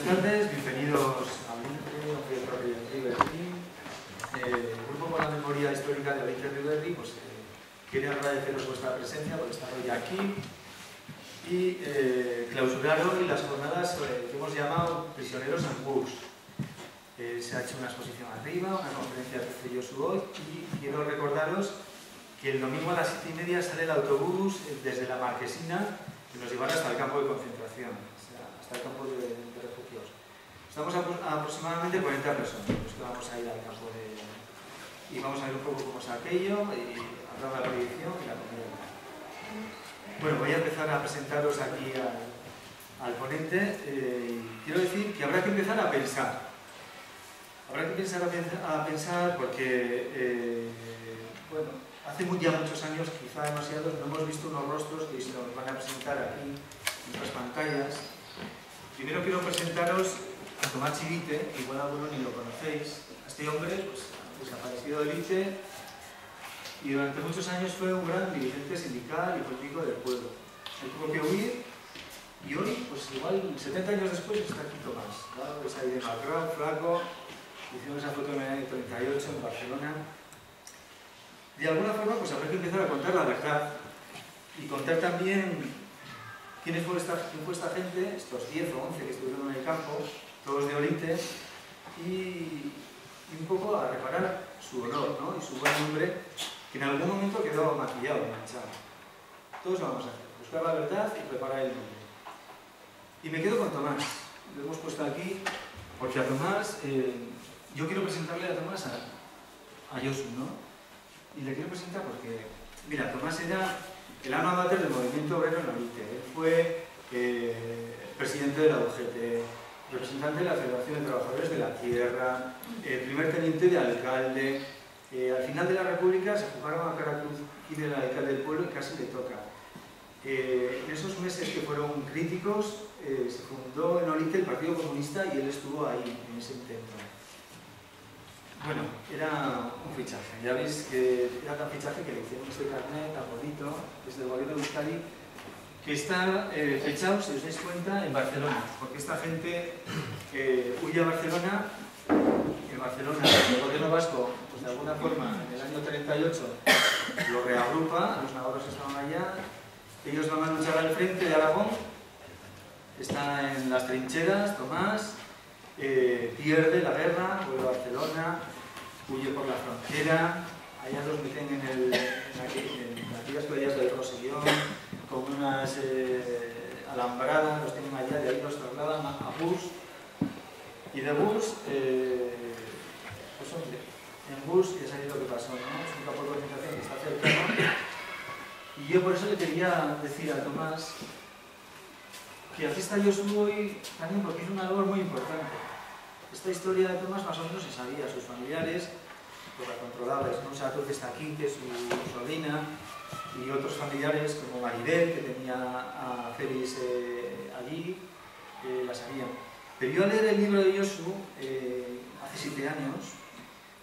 tardes, bienvenidos a River Team. El Grupo por la Memoria Histórica de River Team quiere agradeceros vuestra presencia por estar hoy aquí y clausurar hoy las jornadas que hemos llamado Prisioneros en Bus. Se ha hecho una exposición arriba, una conferencia que hice yo hoy, y quiero recordaros que el domingo a las 7:30 sale el autobús desde la Marquesina que nos llevará hasta el campo de concentración, o sea, hasta el campo de refugiados. Estamos aproximadamente 40 personas los que vamos a ir al campo y vamos a ver un poco cómo es aquello y hablar de la prohibición y la comida. Bueno, voy a empezar a presentaros aquí al ponente. Quiero decir que habrá que empezar a pensar. Habrá que empezar a pensar porque, bueno, hace ya muchos años, quizá demasiados, no hemos visto unos rostros que se nos van a presentar aquí en nuestras pantallas. Primero quiero presentaros a Tomás Chivite, que igual algunos ni lo conocéis. Este hombre, pues, desaparecido de Elche, y durante muchos años fue un gran dirigente sindical y político del pueblo. Él tuvo que huir y hoy, pues igual 70 años después, está aquí Tomás. ¿Claro? Es ahí de Macron, flaco. Hicimos esa foto en el año 38 en Barcelona. De alguna forma, pues habrá que empezar a contar la verdad y contar también quién fue esta gente, estos 10 o 11 que estuvieron en el campo, todos de Olite, y un poco a reparar su honor, ¿no? Y su buen nombre, que en algún momento quedó maquillado, manchado. Todos lo vamos a hacer, buscar la verdad y preparar el nombre. Y me quedo con Tomás. Lo hemos puesto aquí porque a Tomás, yo quiero presentarle a Tomás a Josu, ¿no? Y le quiero presentar porque, mira, Tomás era el alma mater del movimiento obrero en Olite. Él fue presidente de la UGT, representante de la Federación de Trabajadores de la Tierra, primer teniente de alcalde. Al final de la República se jugaron a cara cruz y del alcalde del pueblo y casi le toca. En esos meses que fueron críticos, se fundó en Olite el Partido Comunista y él estuvo ahí, en ese intento. Bueno, era un fichaje. Ya veis que era tan fichaje que le hicieron este carnet tan bonito desde el gobierno de Euskadi, que está fechado, si os dais cuenta, en Barcelona, porque esta gente huye a Barcelona. En Barcelona el gobierno vasco, pues de alguna forma, en el año 38 lo reagrupa, los navarros estaban allá, ellos van a luchar al frente de Aragón, está en las trincheras, Tomás, pierde la guerra, vuelve a Barcelona, huye por la frontera, allá los meten en aquellas playas del Rosellón, con unas alambradas, los tienen allá, de ahí los trasladan a Bus, y de Bus, pues hombre, en Bus ya sabéis lo que pasó, ¿no? Es un campo de concentración que está cercano, y yo por eso le quería decir a Tomás que aquí está Josu hoy también porque es una labor muy importante. Esta historia de Tomás más o menos se sabía, sus familiares pues la controlabais, ¿no? O sea, tú que está aquí, que es su sobrina, y otros familiares como Maribel, que tenía a Félix allí, la sabían. Pero yo al leer el libro de Josu, hace 7 años,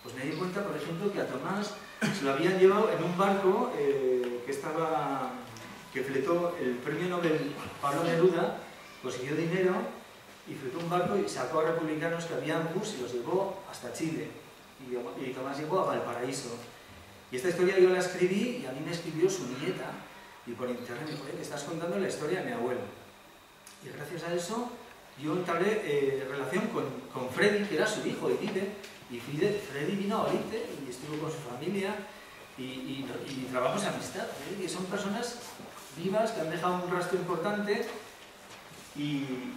pues me di cuenta, por ejemplo, que a Tomás se lo habían llevado en un barco que fletó el premio Nobel Pablo Neruda, consiguió dinero y fletó un barco y sacó a republicanos que había en Bus y los llevó hasta Chile. Y Tomás llegó a Valparaíso. Y esta historia yo la escribí y a mí me escribió su nieta. Y por internet me dijo, que estás contando la historia de mi abuelo. Y gracias a eso yo entablé relación con Freddy, que era su hijo, y vive. Y Freddy vino a Olite y estuvo con su familia y trabajamos en amistad. Y son personas vivas que han dejado un rastro importante y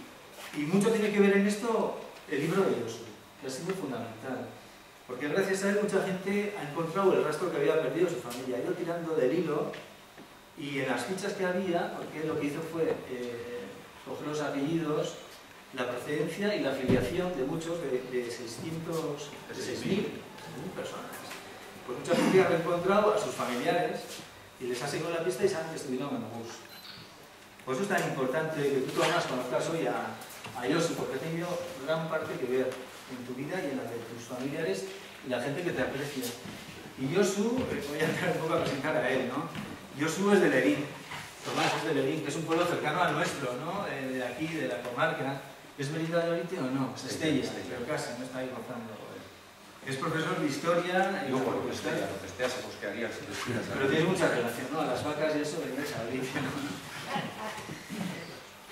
mucho tiene que ver en esto el libro de Josu, que ha sido fundamental. Porque gracias a él mucha gente ha encontrado el rastro que había perdido su familia. Ha ido tirando del hilo y en las fichas que había, porque lo que hizo fue coger los apellidos, la procedencia y la afiliación de muchos, de 6.000 personas. Pues mucha gente ha reencontrado a sus familiares y les ha seguido la pista y saben que estuvieron en Bus. Por eso es tan importante que tú Tomás conozcas hoy a Josu, porque ha tenido gran parte que ver en tu vida y en la de tus familiares y la gente que te aprecia. Y Josu, voy a entrar un poco a presentar a él, ¿no? Josu es de Lerín, Tomás es de Lerín, que es un pueblo cercano al nuestro, ¿no? De aquí, de la comarca. ¿Es Merindad de Orite o no? Estella, pero casi, no está ahí rozando. Es profesor de historia. Y luego lo que Estella se bosquearía si les quieras. Pero tiene mucha relación, ¿no? A las vacas y eso vendréis a Orite, ¿no?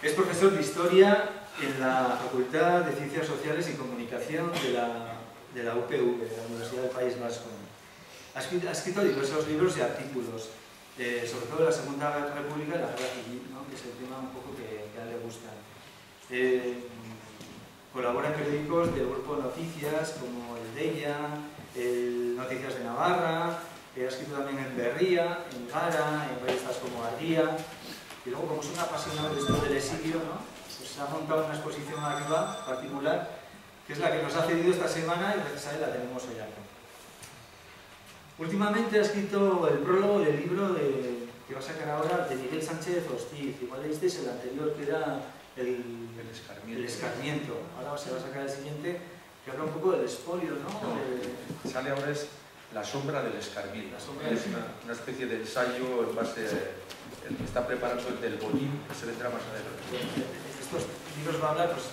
Es profesor de historia en la Facultad de Ciencias Sociales y Comunicación de la UPV, de la Universidad del País Vasco. Ha escrito diversos libros y artículos, sobre todo de la Segunda República y la Guerra Civil, ¿no? Que es el tema un poco que a él le gusta. Colabora en periódicos del grupo Noticias, como el Deia, el Noticias de Navarra, ha escrito también en Berría, en Gara, en revistas como Ardía, y luego, como es un apasionado de esto del exilio, ¿no? Pues ha montado una exposición arriba particular, que es la que nos ha cedido esta semana y gracias a él la tenemos hoy aquí. Últimamente ha escrito el prólogo del libro que va a sacar ahora de Miguel Sánchez Hostiz. Igual leísteis el anterior, que era el escarmiento. Ahora se va a sacar el siguiente, que habla un poco del expolio, ¿no? Sale ahora es La sombra del escarmiento. Es una especie de ensayo en base, el que está preparando el del Bollín, que se vendrá más adelante. Estos libros van a hablar, pues,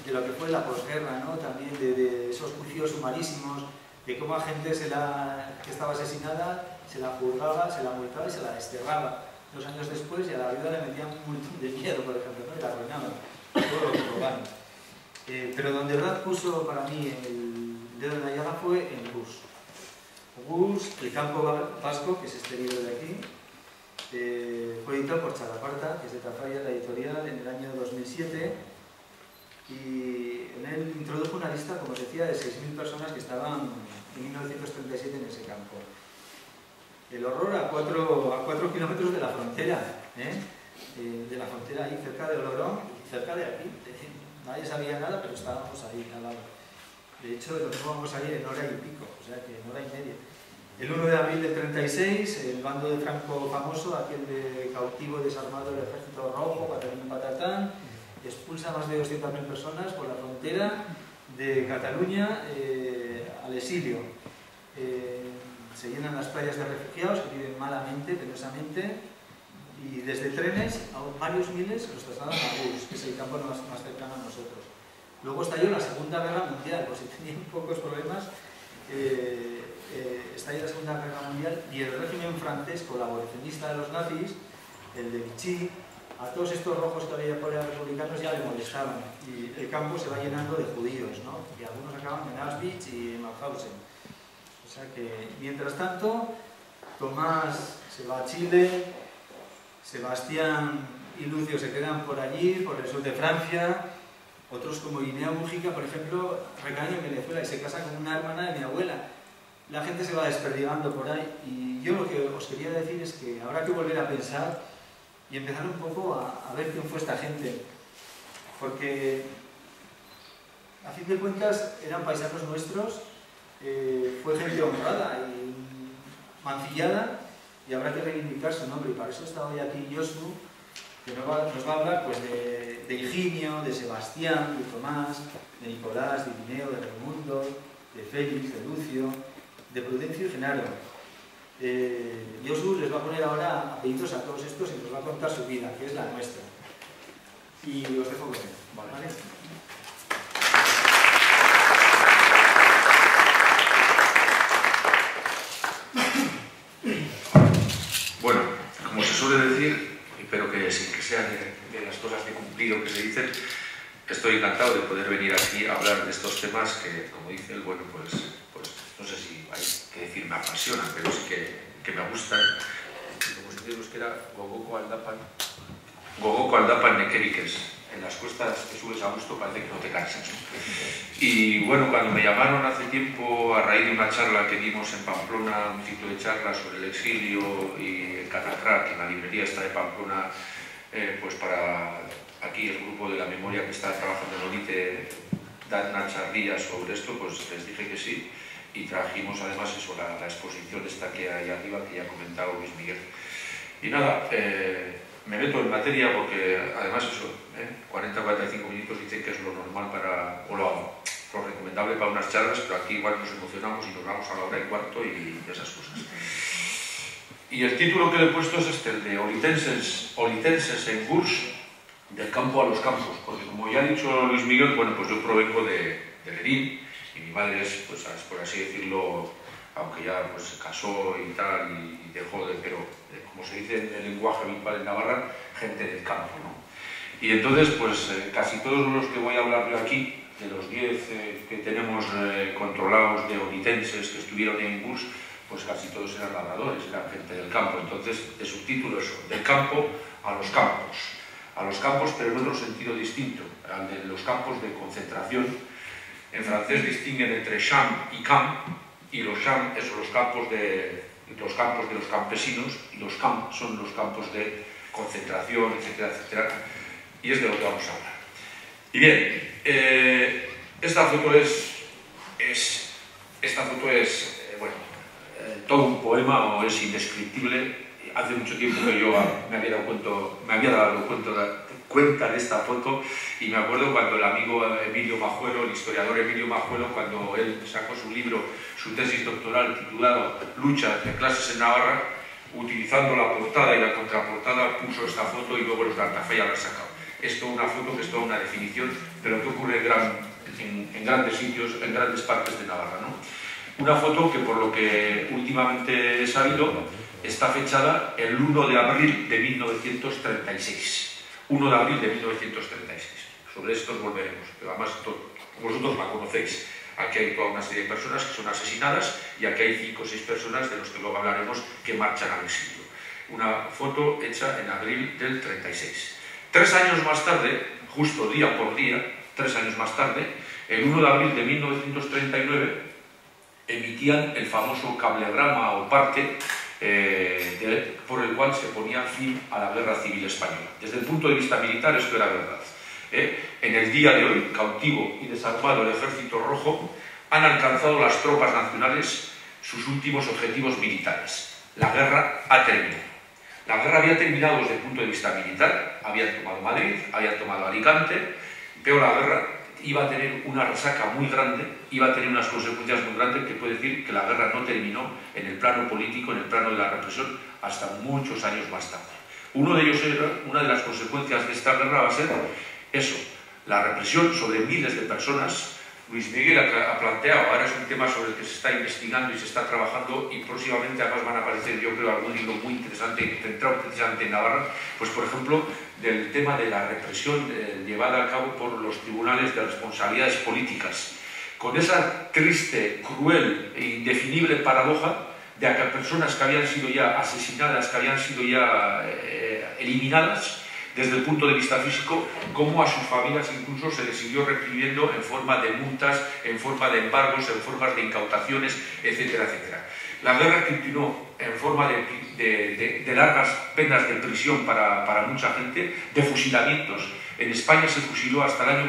de lo que fue la posguerra, ¿no? También de esos juicios sumarísimos, de cómo a gente que estaba asesinada se la juzgaba, se la multaba y se la desterraba. 2 años después, y a la viuda le metían un montón de miedo, por ejemplo, ¿no? Y la arruinaban, todo lo que robaron. Pero donde verdad puso para mí el dedo en la llaga fue en Gurs. Gurs, El campo vasco, que es este libro de aquí, fue editado por Chalaparta, que es de Tafalla, la editorial, en el año 2007, y en él introdujo una lista, como os decía, de 6.000 personas que estaban en 1937 en ese campo. El horror a 4 kilómetros de la frontera, de la frontera ahí cerca de Olorón y cerca de aquí. Nadie sabía nada, pero estábamos ahí al lado. De hecho, nos íbamos ahí en hora y pico, o sea que en hora y media. El 1 de abril del 36, el bando de Franco famoso, aquel de cautivo desarmado del Ejército Rojo, Patatín Patatán, expulsa a más de 200.000 personas por la frontera de Cataluña al exilio. Se llenan las playas de refugiados que viven malamente, penosamente, y desde trenes a varios miles los trasladan a Gurs, que es el campo más cercano a nosotros. Luego estalló la Segunda Guerra Mundial, pues si tenían pocos problemas, estalló la Segunda Guerra Mundial y el régimen francés, colaboracionista de los nazis, el de Vichy, a todos estos rojos que había por ahí republicanos ya le molestaban, y el campo se va llenando de judíos, ¿no? Y algunos acaban en Auschwitz y en Mauthausen. O sea que, mientras tanto, Tomás se va a Chile, Sebastián y Lucio se quedan por allí, por el sur de Francia, otros como Guinea Mújica, por ejemplo, recaen en Venezuela y se casan con una hermana de mi abuela. La gente se va desperdigando por ahí, y yo lo que os quería decir es que habrá que volver a pensar y empezar un poco a ver quién fue esta gente, porque a fin de cuentas eran paisanos nuestros, fue gente honrada y mancillada, y habrá que reivindicar su nombre, y para eso está hoy aquí Josu, que nos va a hablar pues, de Higinio, de Sebastián, de Tomás, de Nicolás, de Irineo, de Raimundo, de Félix, de Lucio, de Prudencio y Genaro. Josu les va a poner ahora apellidos a todos estos y nos va a contar su vida, que es la nuestra. Y os dejo con él. ¿Vale? Bueno, como se suele decir, pero que sin que sean de las cosas de cumplido que se dicen, estoy encantado de poder venir aquí a hablar de estos temas que, como dice él, bueno, pues no sé si hay que decir me apasionan, pero sí que me gustan. Como se dice que era Gogoko aldapan nekerikes. En las cuestas que subes a gusto parece que no te cansas. Y bueno, cuando me llamaron hace tiempo a raíz de una charla que dimos en Pamplona, un ciclo de charlas sobre el exilio y el Catacrac, en la librería esta de Pamplona, pues para aquí el grupo de la memoria que está trabajando en Olite, dar una charlilla sobre esto, pues les dije que sí. Y trajimos además eso, la exposición esta que hay arriba, que ya ha comentado Luis Miguel. Y nada, me meto en materia porque además eso, 40-45 minutos dicen que es lo normal o lo recomendable para unas charlas, pero aquí igual nos emocionamos y nos vamos a la hora y cuarto y esas cosas. Y el título que le he puesto es este, el de Olitenses en Gurs, del campo a los campos, porque como ya ha dicho Luis Miguel, bueno, pues yo provengo de Lerín, y mi madre es, pues por así decirlo, aunque ya pues se casó y tal, y dejó de, pero como se dice en el lenguaje habitual en Navarra, gente del campo, ¿no? Y entonces, pues casi todos los que voy a hablar yo aquí, de los 10 que tenemos controlados de oritenses que estuvieron en Burs, pues casi todos eran labradores, eran gente del campo. Entonces, de subtítulo eso, del campo a los campos, pero en otro sentido distinto, al de los campos de concentración. En francés distinguen entre champ y camp, y los champs son los campos de los campesinos, y los camps son los campos de concentración, etcétera, etcétera, y es de lo que vamos a hablar. Y bien, esta foto es bueno, todo un poema, o es indescriptible. Hace mucho tiempo que yo me había dado cuenta de esta foto, y me acuerdo cuando el amigo Emilio Majuelo, el historiador Emilio Majuelo, cuando él sacó su libro, su tesis doctoral titulado Luchas de clases en Navarra, utilizando la portada y la contraportada, puso esta foto, y luego los de Altafella la han sacado. Esto es una foto que es toda una definición de lo que ocurre en grandes sitios, en grandes partes de Navarra, ¿no? Una foto que, por lo que últimamente he sabido, está fechada el 1 de abril de 1936. 1 de abril de 1936. Sobre esto volveremos, pero además vosotros la conocéis. Aquí hay toda una serie de personas que son asesinadas, y aquí hay 5 o 6 personas, de los que luego hablaremos, que marchan al exilio. Una foto hecha en abril del 36. 3 años más tarde, justo día por día, 3 años más tarde, el 1 de abril de 1939, emitían el famoso cablegrama o parte por el cual se ponía fin a la Guerra Civil Española. Desde el punto de vista militar esto era verdad. En el día de hoy, cautivo y desarmado el Ejército Rojo, han alcanzado las tropas nacionales sus últimos objetivos militares. La guerra ha terminado. La guerra había terminado desde el punto de vista militar, habían tomado Madrid, habían tomado Alicante, pero la guerra iba a tener una resaca muy grande, iba a tener unas consecuencias muy grandes, que puede decir que la guerra no terminó en el plano político, en el plano de la represión, hasta muchos años más tarde. Una de las consecuencias de esta guerra va a ser eso, la represión sobre miles de personas. Luis Miguel ha planteado, ahora es un tema sobre el que se está investigando y se está trabajando, y próximamente además van a aparecer, yo creo, algún libro muy interesante centrado precisamente en Navarra, pues por ejemplo del tema de la represión llevada a cabo por los tribunales de responsabilidades políticas, con esa triste, cruel e indefinible paradoja de que personas que habían sido ya asesinadas, que habían sido ya eliminadas desde el punto de vista físico, como a sus familias incluso se les siguió reprimiendo en forma de multas, en forma de embargos, en formas de incautaciones, etcétera, etcétera. La guerra continuó en forma de largas penas de prisión para mucha gente, de fusilamientos. En España se fusiló hasta el año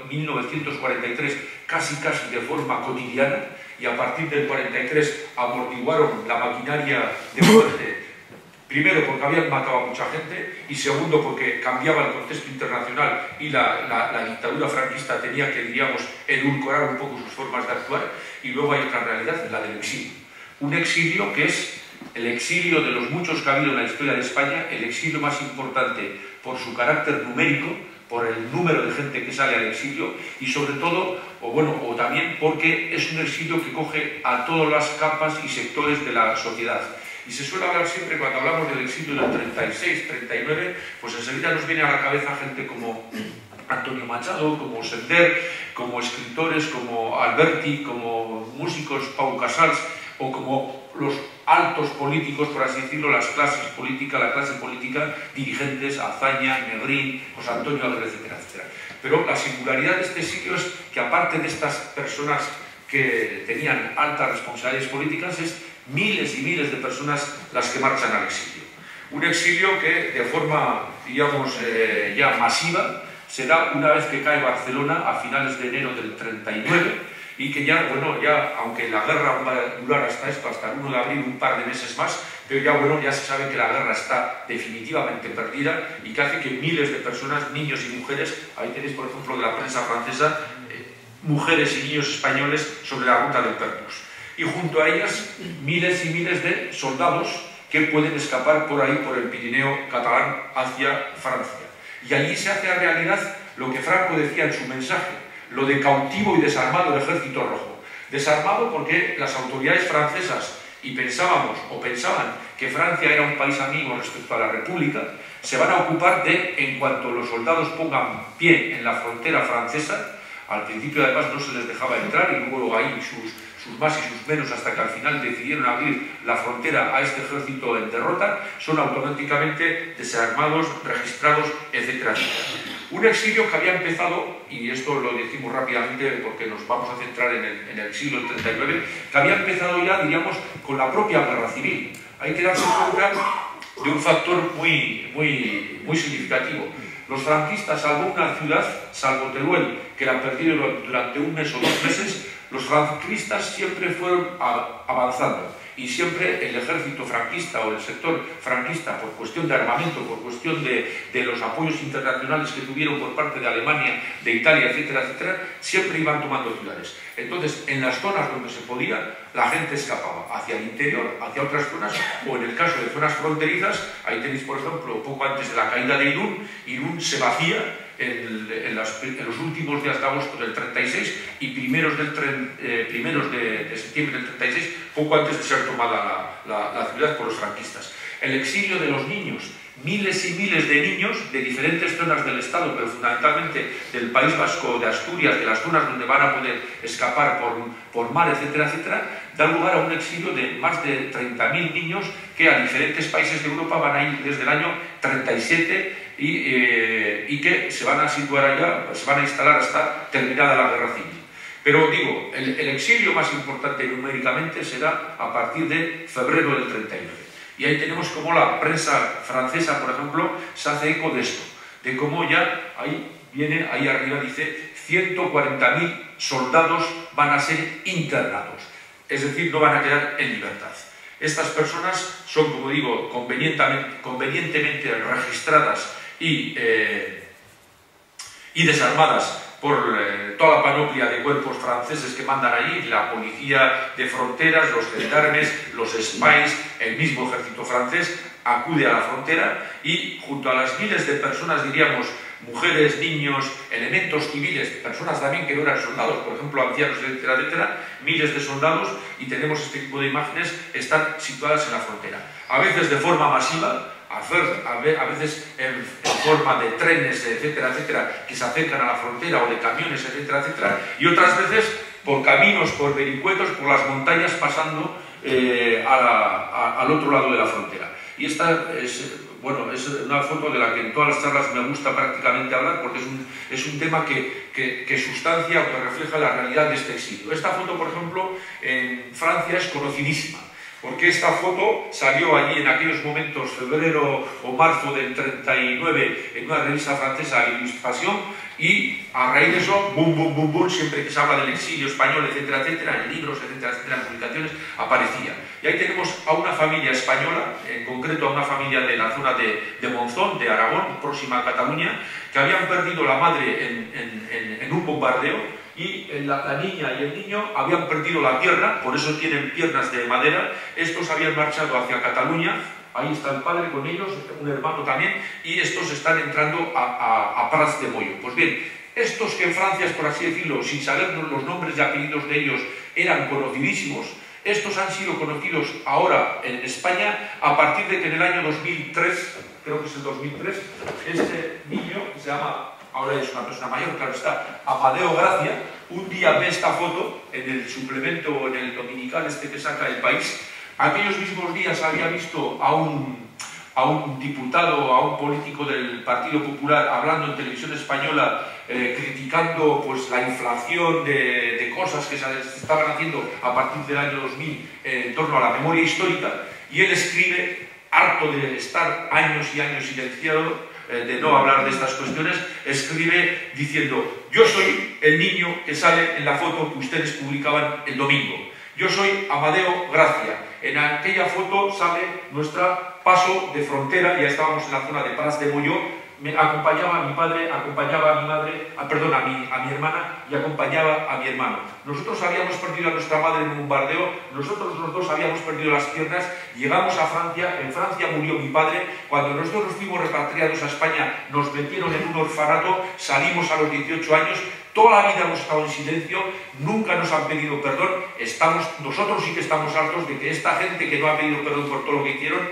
1943 casi de forma cotidiana, y a partir del 43 amortiguaron la maquinaria de muerte. Primero, porque habían matado a mucha gente, y segundo, porque cambiaba el contexto internacional y la dictadura franquista tenía que, digamos, edulcorar un poco sus formas de actuar. Y luego hay otra realidad, la del exilio. Un exilio que es el exilio de los muchos que ha habido en la historia de España, el exilio más importante por su carácter numérico, por el número de gente que sale al exilio, y sobre todo, o también porque es un exilio que coge a todas las capas y sectores de la sociedad. Y se suele hablar siempre, cuando hablamos del exilio del 36, 39, pues enseguida nos viene a la cabeza gente como Antonio Machado, como Sender, como escritores, como Alberti, como músicos, Pau Casals, o como los altos políticos, por así decirlo, la clase política, dirigentes, Azaña, Negrín, José Antonio Aguirre, etcétera, etcétera. Pero la singularidad de este exilio es que, aparte de estas personas que tenían altas responsabilidades políticas, es miles y miles de personas las que marchan al exilio. Un exilio que, de forma, digamos, ya masiva, se da una vez que cae Barcelona a finales de enero del 39, y que ya, aunque la guerra va a durar hasta el 1 de abril, un par de meses más, pero ya se sabe que la guerra está definitivamente perdida, y que hace que miles de personas, niños y mujeres, ahí tenéis por ejemplo de la prensa francesa, mujeres y niños españoles sobre la ruta del Pertús. Y junto a ellas miles y miles de soldados que pueden escapar por ahí, por el Pirineo catalán, hacia Francia. Y allí se hace realidad lo que Franco decía en su mensaje, lo de cautivo y desarmado el Ejército Rojo. Desarmado porque las autoridades francesas, y pensaban que Francia era un país amigo respecto a la República, se van a ocupar de, en cuanto los soldados pongan pie en la frontera francesa, al principio además no se les dejaba entrar y luego ahí sus más y sus menos hasta que al final decidieron abrir la frontera a este ejército en derrota, son automáticamente desarmados, registrados, etcétera, etcétera. Un exilio que había empezado, y esto lo decimos rápidamente porque nos vamos a centrar en el siglo XXXIX, que había empezado ya, diríamos, con la propia guerra civil. Hay que darse cuenta de un factor muy significativo. Los franquistas, salvo una ciudad, salvo Teruel, que la perdieron durante un mes o 2 meses, los franquistas siempre fueron avanzando y siempre el ejército franquista o el sector franquista, por cuestión de armamento, por cuestión de los apoyos internacionales que tuvieron por parte de Alemania, de Italia, etcétera, etcétera, siempre iban tomando ciudades. Entonces, en las zonas donde se podía, la gente escapaba hacia el interior, hacia otras zonas, o en el caso de zonas fronterizas, ahí tenéis, por ejemplo, poco antes de la caída de Irún se vacía en los últimos días de agosto del 36 y primeros de septiembre del 36, poco antes de ser tomada la ciudad por los franquistas. El exilio de los niños, miles y miles de niños de diferentes zonas del Estado, pero fundamentalmente del País Vasco, de Asturias, de las zonas donde van a poder escapar por mar, etcétera, etcétera, da lugar a un exilio de más de 30.000 niños que a diferentes países de Europa van a ir desde el año 37 y que se van a situar allá, se van a instalar hasta terminada la guerra civil. Pero digo, el exilio más importante numéricamente será a partir de febrero del 39. Y ahí tenemos cómo la prensa francesa, por ejemplo, se hace eco de esto, de cómo ya ahí arriba dice 140.000 soldados van a ser internados, es decir, no van a quedar en libertad. Estas personas son, como digo, convenientemente registradas y desarmadas por toda la panoplia de cuerpos franceses que mandan allí, la policía de fronteras, los gendarmes, los spies, el mismo ejército francés acude a la frontera y junto a las miles de personas, diríamos, mujeres, niños, elementos civiles, personas también que no eran soldados, por ejemplo, ancianos, etcétera, etcétera, miles de soldados, y tenemos este tipo de imágenes, están situadas en la frontera. A veces de forma masiva, a veces en forma de trenes, etcétera, etcétera, que se acercan a la frontera, o de camiones, etcétera, etcétera, y otras veces por caminos, por vericuetos, por las montañas, pasando al otro lado de la frontera. Y esta es una foto de la que en todas las charlas me gusta prácticamente hablar, porque es un tema que sustancia o que refleja la realidad de este exilio. Esta foto, por ejemplo, en Francia es conocidísima, porque esta foto salió allí en aquellos momentos, febrero o marzo del 39, en una revista francesa, Illustration, y a raíz de eso, boom, boom, boom, boom, siempre que se habla del exilio español, etcétera, etcétera, en libros, etcétera, etcétera, en publicaciones, aparecía. Y ahí tenemos a una familia española, en concreto a una familia de la zona de Monzón, de Aragón, próxima a Cataluña, que habían perdido la madre en un bombardeo, y la niña y el niño habían perdido la pierna, por eso tienen piernas de madera. Estos habían marchado hacia Cataluña, ahí está el padre con ellos, un hermano también, y estos están entrando a Prats de Moyo. Pues bien, estos que en Francia, por así decirlo, sin saber los nombres y apellidos de ellos, eran conocidísimos, estos han sido conocidos ahora en España a partir de que en el año 2003, creo que es el 2003, este niño, que se llama, ahora es una persona mayor, claro está, Amadeo Gracia, un día ve esta foto en el suplemento, en el dominical que saca El País. Aquellos mismos días había visto a un diputado, a un político del Partido Popular hablando en televisión española, criticando pues, la inflación de cosas que se estaban haciendo a partir del año 2000 en torno a la memoria histórica, y él escribe, harto de estar años y años silenciado, de no hablar de estas cuestiones, escribe diciendo: yo soy el niño que sale en la foto que ustedes publicaban el domingo, yo soy Amadeo Gracia. En aquella foto sale nuestro paso de frontera, ya estábamos en la zona de Prats de Molló, me acompañaba a mi padre, acompañaba a mi madre, perdón, a mi hermana y acompañaba a mi hermano. Nosotros habíamos perdido a nuestra madre en un bombardeo, nosotros los dos habíamos perdido las piernas, llegamos a Francia, en Francia murió mi padre, cuando nosotros fuimos repatriados a España nos metieron en un orfanato, salimos a los 18 años, toda la vida hemos estado en silencio, nunca nos han pedido perdón, nosotros sí que estamos hartos de que esta gente que no ha pedido perdón por todo lo que hicieron,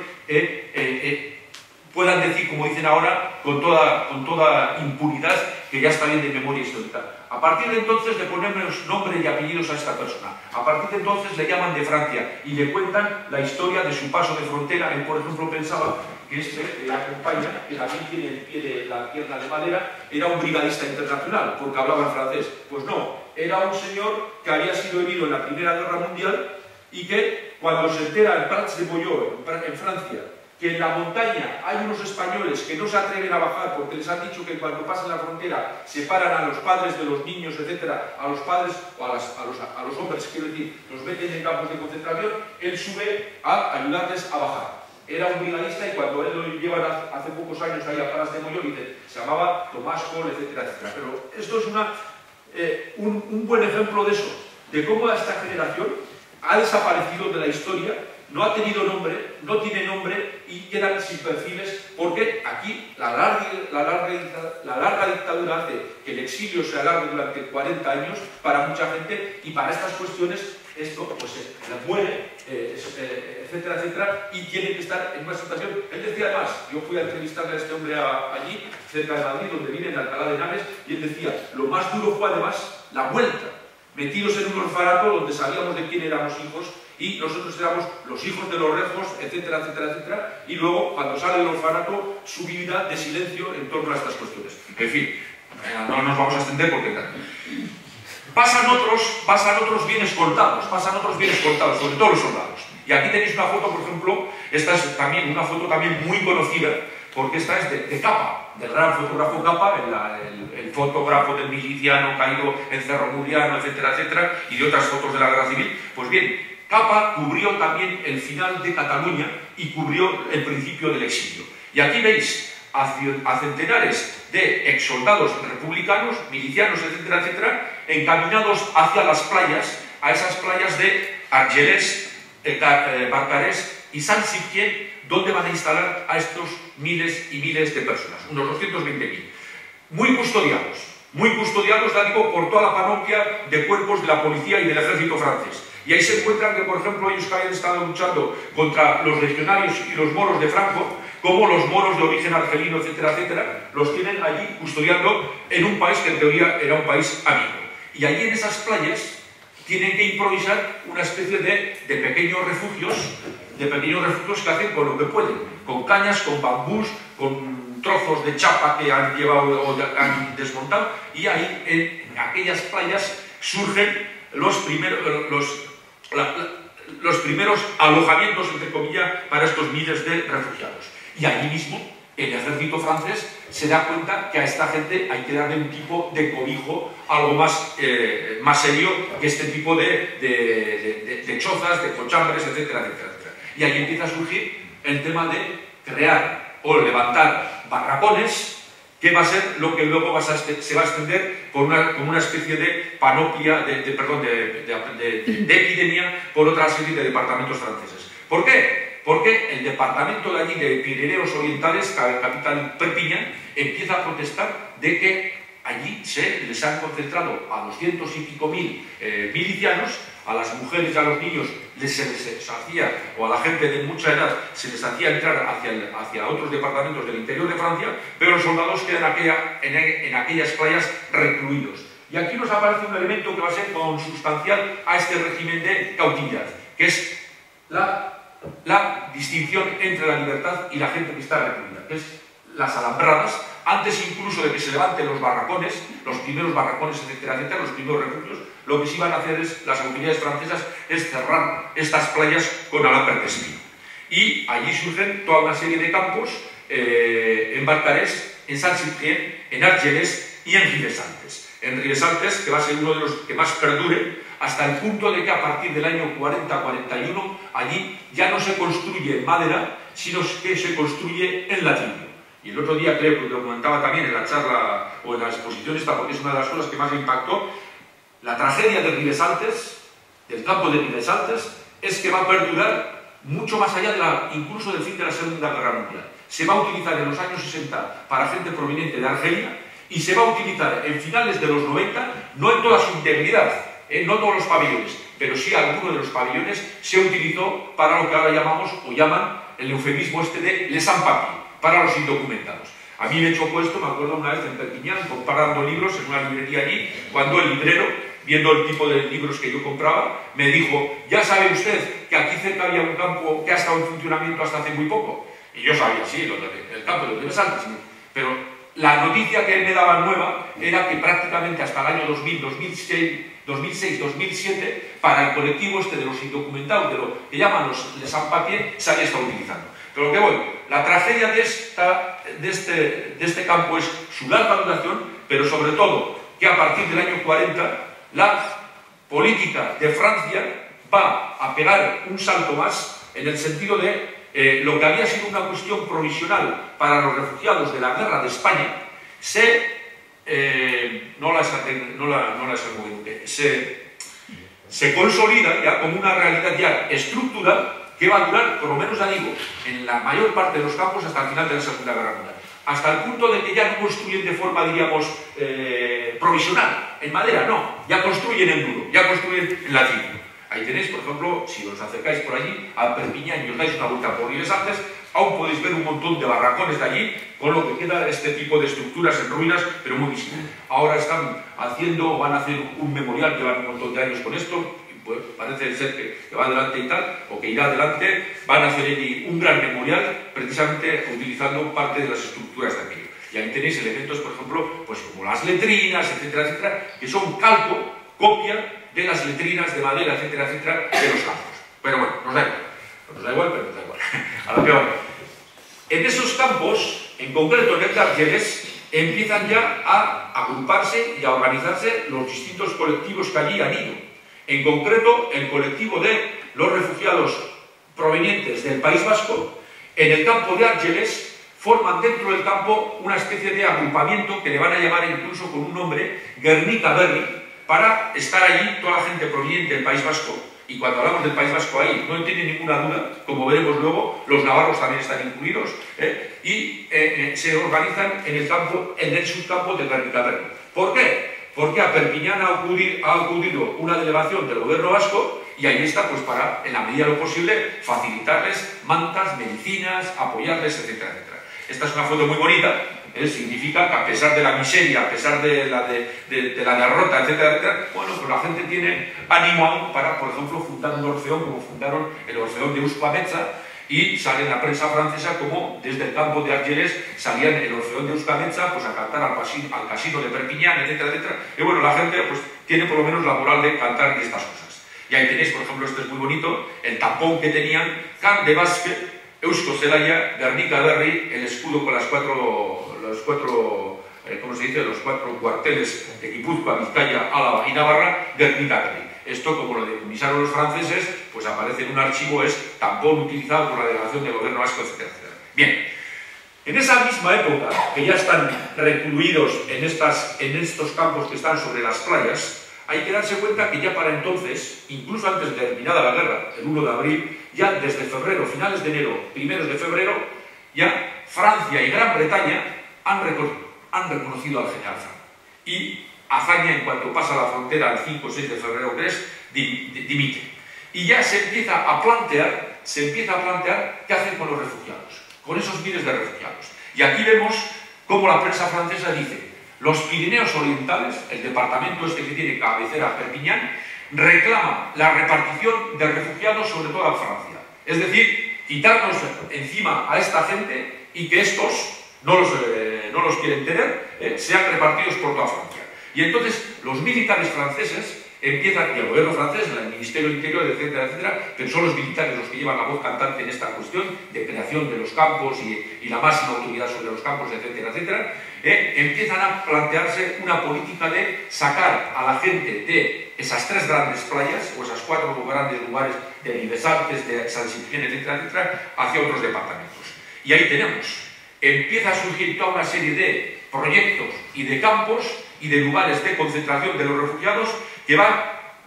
puedan decir, como dicen ahora, con toda impunidad, que ya está bien de memoria histórica. A partir de entonces le ponemos nombre y apellidos a esta persona. A partir de entonces le llaman de Francia y le cuentan la historia de su paso de frontera. Él, por ejemplo, pensaba que este que le acompaña, que también tiene el pie de la pierna de madera, era un brigadista internacional, porque hablaba en francés. Pues no, era un señor que había sido herido en la Primera Guerra Mundial y que, cuando se entera en Prats de Bouillot, en Francia, que en la montaña hay unos españoles que no se atreven a bajar porque les han dicho que cuando pasen la frontera separan a los padres de los niños, etcétera, a los padres o a los hombres, quiero decir, los meten en campos de concentración, él sube a ayudarles a bajar. Era un brigadista y cuando él lo llevan hace pocos años ahí a Prats de Bouillot, dice, se llamaba Tomás Col, etcétera, etcétera. Pero esto es un buen ejemplo de eso, de cómo esta generación ha desaparecido de la historia, no ha tenido nombre, no tiene nombre y quedan sin perfiles, porque aquí la larga dictadura hace que el exilio se alargue durante 40 años para mucha gente, y para estas cuestiones esto pues muere, etcétera, etcétera, y tiene que estar en una situación. Él decía además, yo fui a entrevistarle a este hombre allí, cerca de Madrid, donde vive, en Alcalá de Henares, y él decía, lo más duro fue además la vuelta, metidos en un orfanato donde sabíamos de quién éramos hijos, y nosotros éramos los hijos de los rejos, etcétera, etcétera, etcétera, y luego, cuando sale del orfanato, su vida de silencio en torno a estas cuestiones. En fin, no nos vamos a extender porque... Pasan otros bien escoltados, sobre todo los soldados. Y aquí tenéis una foto, por ejemplo, esta es también una foto también muy conocida, porque esta es de Capa, del gran fotógrafo Capa, el fotógrafo del miliciano caído en Cerro Muriano, etcétera, etcétera, y de otras fotos de la Guerra Civil. Pues bien, Capa cubrió también el final de Cataluña y cubrió el principio del exilio. Y aquí veis a centenares de exsoldados republicanos, milicianos, etcétera, etcétera, encaminados hacia las playas, a esas playas de Argelès, Barcarès y Saint-Cyprien, donde van a instalar a estos miles y miles de personas, unos 220.000. Muy custodiados, digo, por toda la panoplia de cuerpos de la policía y del ejército francés. Y ahí se encuentran que, por ejemplo, ellos que habían estado luchando contra los legionarios y los moros de Franco, como los moros de origen argelino, etcétera, etcétera, los tienen allí custodiando en un país que en teoría era un país amigo. Y allí en esas playas tienen que improvisar una especie de pequeños refugios que hacen con lo que pueden, con cañas, con bambús, con trozos de chapa que han llevado o han desmontado, y ahí en aquellas playas surgen los primeros alojamientos, entre comillas, para estos miles de refugiados. Y allí mismo el ejército francés se da cuenta que a esta gente hay que darle un tipo de cobijo algo más serio que este tipo de chozas, de cochambres, etcétera, etcétera, etcétera. Y ahí empieza a surgir el tema de crear o levantar barracones, que va a ser lo que luego se va a extender como una especie de panoplia, de epidemia por otra serie de departamentos franceses. ¿Por qué? Porque el departamento de allí de Pirineos Orientales, capital Perpiñán, empieza a protestar de que allí les han concentrado a 200 y pico mil milicianos, a las mujeres y a los niños se les hacía, o a la gente de mucha edad, se les hacía entrar hacia otros departamentos del interior de Francia, pero los soldados quedan en aquellas playas recluidos. Y aquí nos aparece un elemento que va a ser consustancial a este régimen de cautividad, que es la distinción entre la libertad y la gente que está recluida, que es las alambradas, antes incluso de que se levanten los barracones, los primeros barracones, etcétera, etcétera, los primeros refugios. Lo que sí van a hacer las autoridades francesas es cerrar estas playas con alambre de espino. Y allí surgen toda una serie de campos en Barcarès, en Saint-Cyprien, en Argelès y en Rivesaltes. En Rivesaltes, que va a ser uno de los que más perduren, hasta el punto de que a partir del año 40-41 allí ya no se construye en madera, sino que se construye en ladrillo. Y el otro día, creo que lo comentaba también en la charla o en la exposición esta, porque es una de las cosas que más me impactó, la tragedia de Ribesaltes, del campo de Ribesaltes, es que va a perdurar mucho más allá incluso del fin de la Segunda Guerra Mundial. Se va a utilizar en los años 60 para gente proveniente de Argelia y se va a utilizar en finales de los 90, no en toda su integridad, no todos los pabellones, pero sí alguno de los pabellones se utilizó para lo que ahora llamamos o llaman el eufemismo este de les sans-papiers, para los indocumentados. A mí me chocó esto, me acuerdo una vez en Perpiñán, comparando libros en una librería allí, cuando el librero, viendo el tipo de libros que yo compraba, me dijo, ya sabe usted que aquí cerca había un campo que ha estado en funcionamiento hasta hace muy poco. Y yo sabía, sí, el campo de los Ribesaltes, pero la noticia que él me daba nueva era que prácticamente hasta el año 2000, 2006, 2007, para el colectivo este de los indocumentados, de lo que llaman los les sans-papiers, se había estado utilizando. Pero lo que voy, la tragedia de este campo es su larga duración, pero sobre todo que a partir del año 40 la política de Francia va a pegar un salto más en el sentido de lo que había sido una cuestión provisional para los refugiados de la guerra de España, se consolida ya como una realidad ya estructural que va a durar, por lo menos ya digo, en la mayor parte de los campos hasta el final de la Segunda Guerra Mundial. Hasta el punto de que ya no construyen de forma, diríamos, provisional, en madera, no, ya construyen en duro, ya construyen en ladrillo. Ahí tenéis, por ejemplo, si os acercáis por allí, a Perpiñán y os dais una vuelta por Ribesaltes, aún podéis ver un montón de barracones de allí, con lo que queda este tipo de estructuras en ruinas, pero muy visibles. Ahora van a hacer un memorial, llevan un montón de años con esto, pues parece ser que va adelante y tal, o que irá adelante, van a hacer allí un gran memorial, precisamente utilizando parte de las estructuras de aquello. Y ahí tenéis elementos, por ejemplo, pues como las letrinas, etcétera, etcétera, que son calco, copia de las letrinas de madera, etcétera, etcétera, de los campos. Pero bueno, nos da igual. Nos da igual, pero nos da igual. A lo que vamos. En esos campos, en concreto en el de Argeles, empiezan ya a agruparse y a organizarse los distintos colectivos que allí han ido. En concreto, el colectivo de los refugiados provenientes del País Vasco, en el campo de Argeles, forman dentro del campo una especie de agrupamiento que le van a llamar incluso con un nombre, Guernica Berri, para estar allí toda la gente proveniente del País Vasco. Y cuando hablamos del País Vasco ahí, no tiene ninguna duda, como veremos luego, los navarros también están incluidos, y se organizan en el subcampo de Guernica Berri. ¿Por qué? Porque a Perpiñán ha acudido una delegación del gobierno vasco y ahí está, pues para, en la medida de lo posible, facilitarles mantas, medicinas, apoyarles, etcétera, etcétera. Esta es una foto muy bonita, significa que a pesar de la miseria, a pesar de la derrota, etcétera, etcétera, bueno, pues la gente tiene ánimo aún para, por ejemplo, fundar un orfeón, como fundaron el orfeón de Eusko-Ametsa, y sale en la prensa francesa como desde el campo de Argeles salían el orfeón de Eusko-Ametsa pues a cantar al casino de Perpiñán, etcétera, etcétera. Y bueno, la gente pues tiene por lo menos la moral de cantar y estas cosas. Y ahí tenéis, por ejemplo, esto es muy bonito, el tampón que tenían, Camp de Basque, Eusko Zelaya, Guernica Berri, el escudo con los cuatro cuarteles de Guipúzcoa, Vizcaya, Álava y Navarra, Guernica Berri. Esto, como lo decomisaron los franceses, pues aparece en un archivo, es tampón utilizado por la delegación del gobierno vasco, etcétera, etcétera. Bien, en esa misma época, que ya están recluidos en estos campos que están sobre las playas, hay que darse cuenta que ya para entonces, incluso antes de terminada la guerra, el 1 de abril, ya desde febrero, finales de enero, primeros de febrero, ya Francia y Gran Bretaña han reconocido al general Franco. Y Azaña, en cuanto pasa la frontera el 5 o 6 de febrero, dimite. Y ya se empieza a plantear qué hacer con los refugiados, con esos miles de refugiados. Y aquí vemos cómo la prensa francesa dice: los Pirineos Orientales, el departamento este que tiene cabecera Perpiñán, reclama la repartición de refugiados sobre toda Francia. Es decir, quitarnos encima a esta gente y que estos no los quieren tener, sean repartidos por toda Francia. Y entonces los militares franceses empiezan, y el gobierno francés, el Ministerio del Interior, etcétera, etcétera, pero son los militares los que llevan la voz cantante en esta cuestión de creación de los campos y la máxima autoridad sobre los campos, etcétera, etcétera, empiezan a plantearse una política de sacar a la gente de esas tres grandes playas, o esas cuatro grandes lugares de Ribesaltes, de San Ciprián, etcétera, etcétera, hacia otros departamentos. Y ahí tenemos empieza a surgir toda una serie de proyectos y de campos y de lugares de concentración de los refugiados que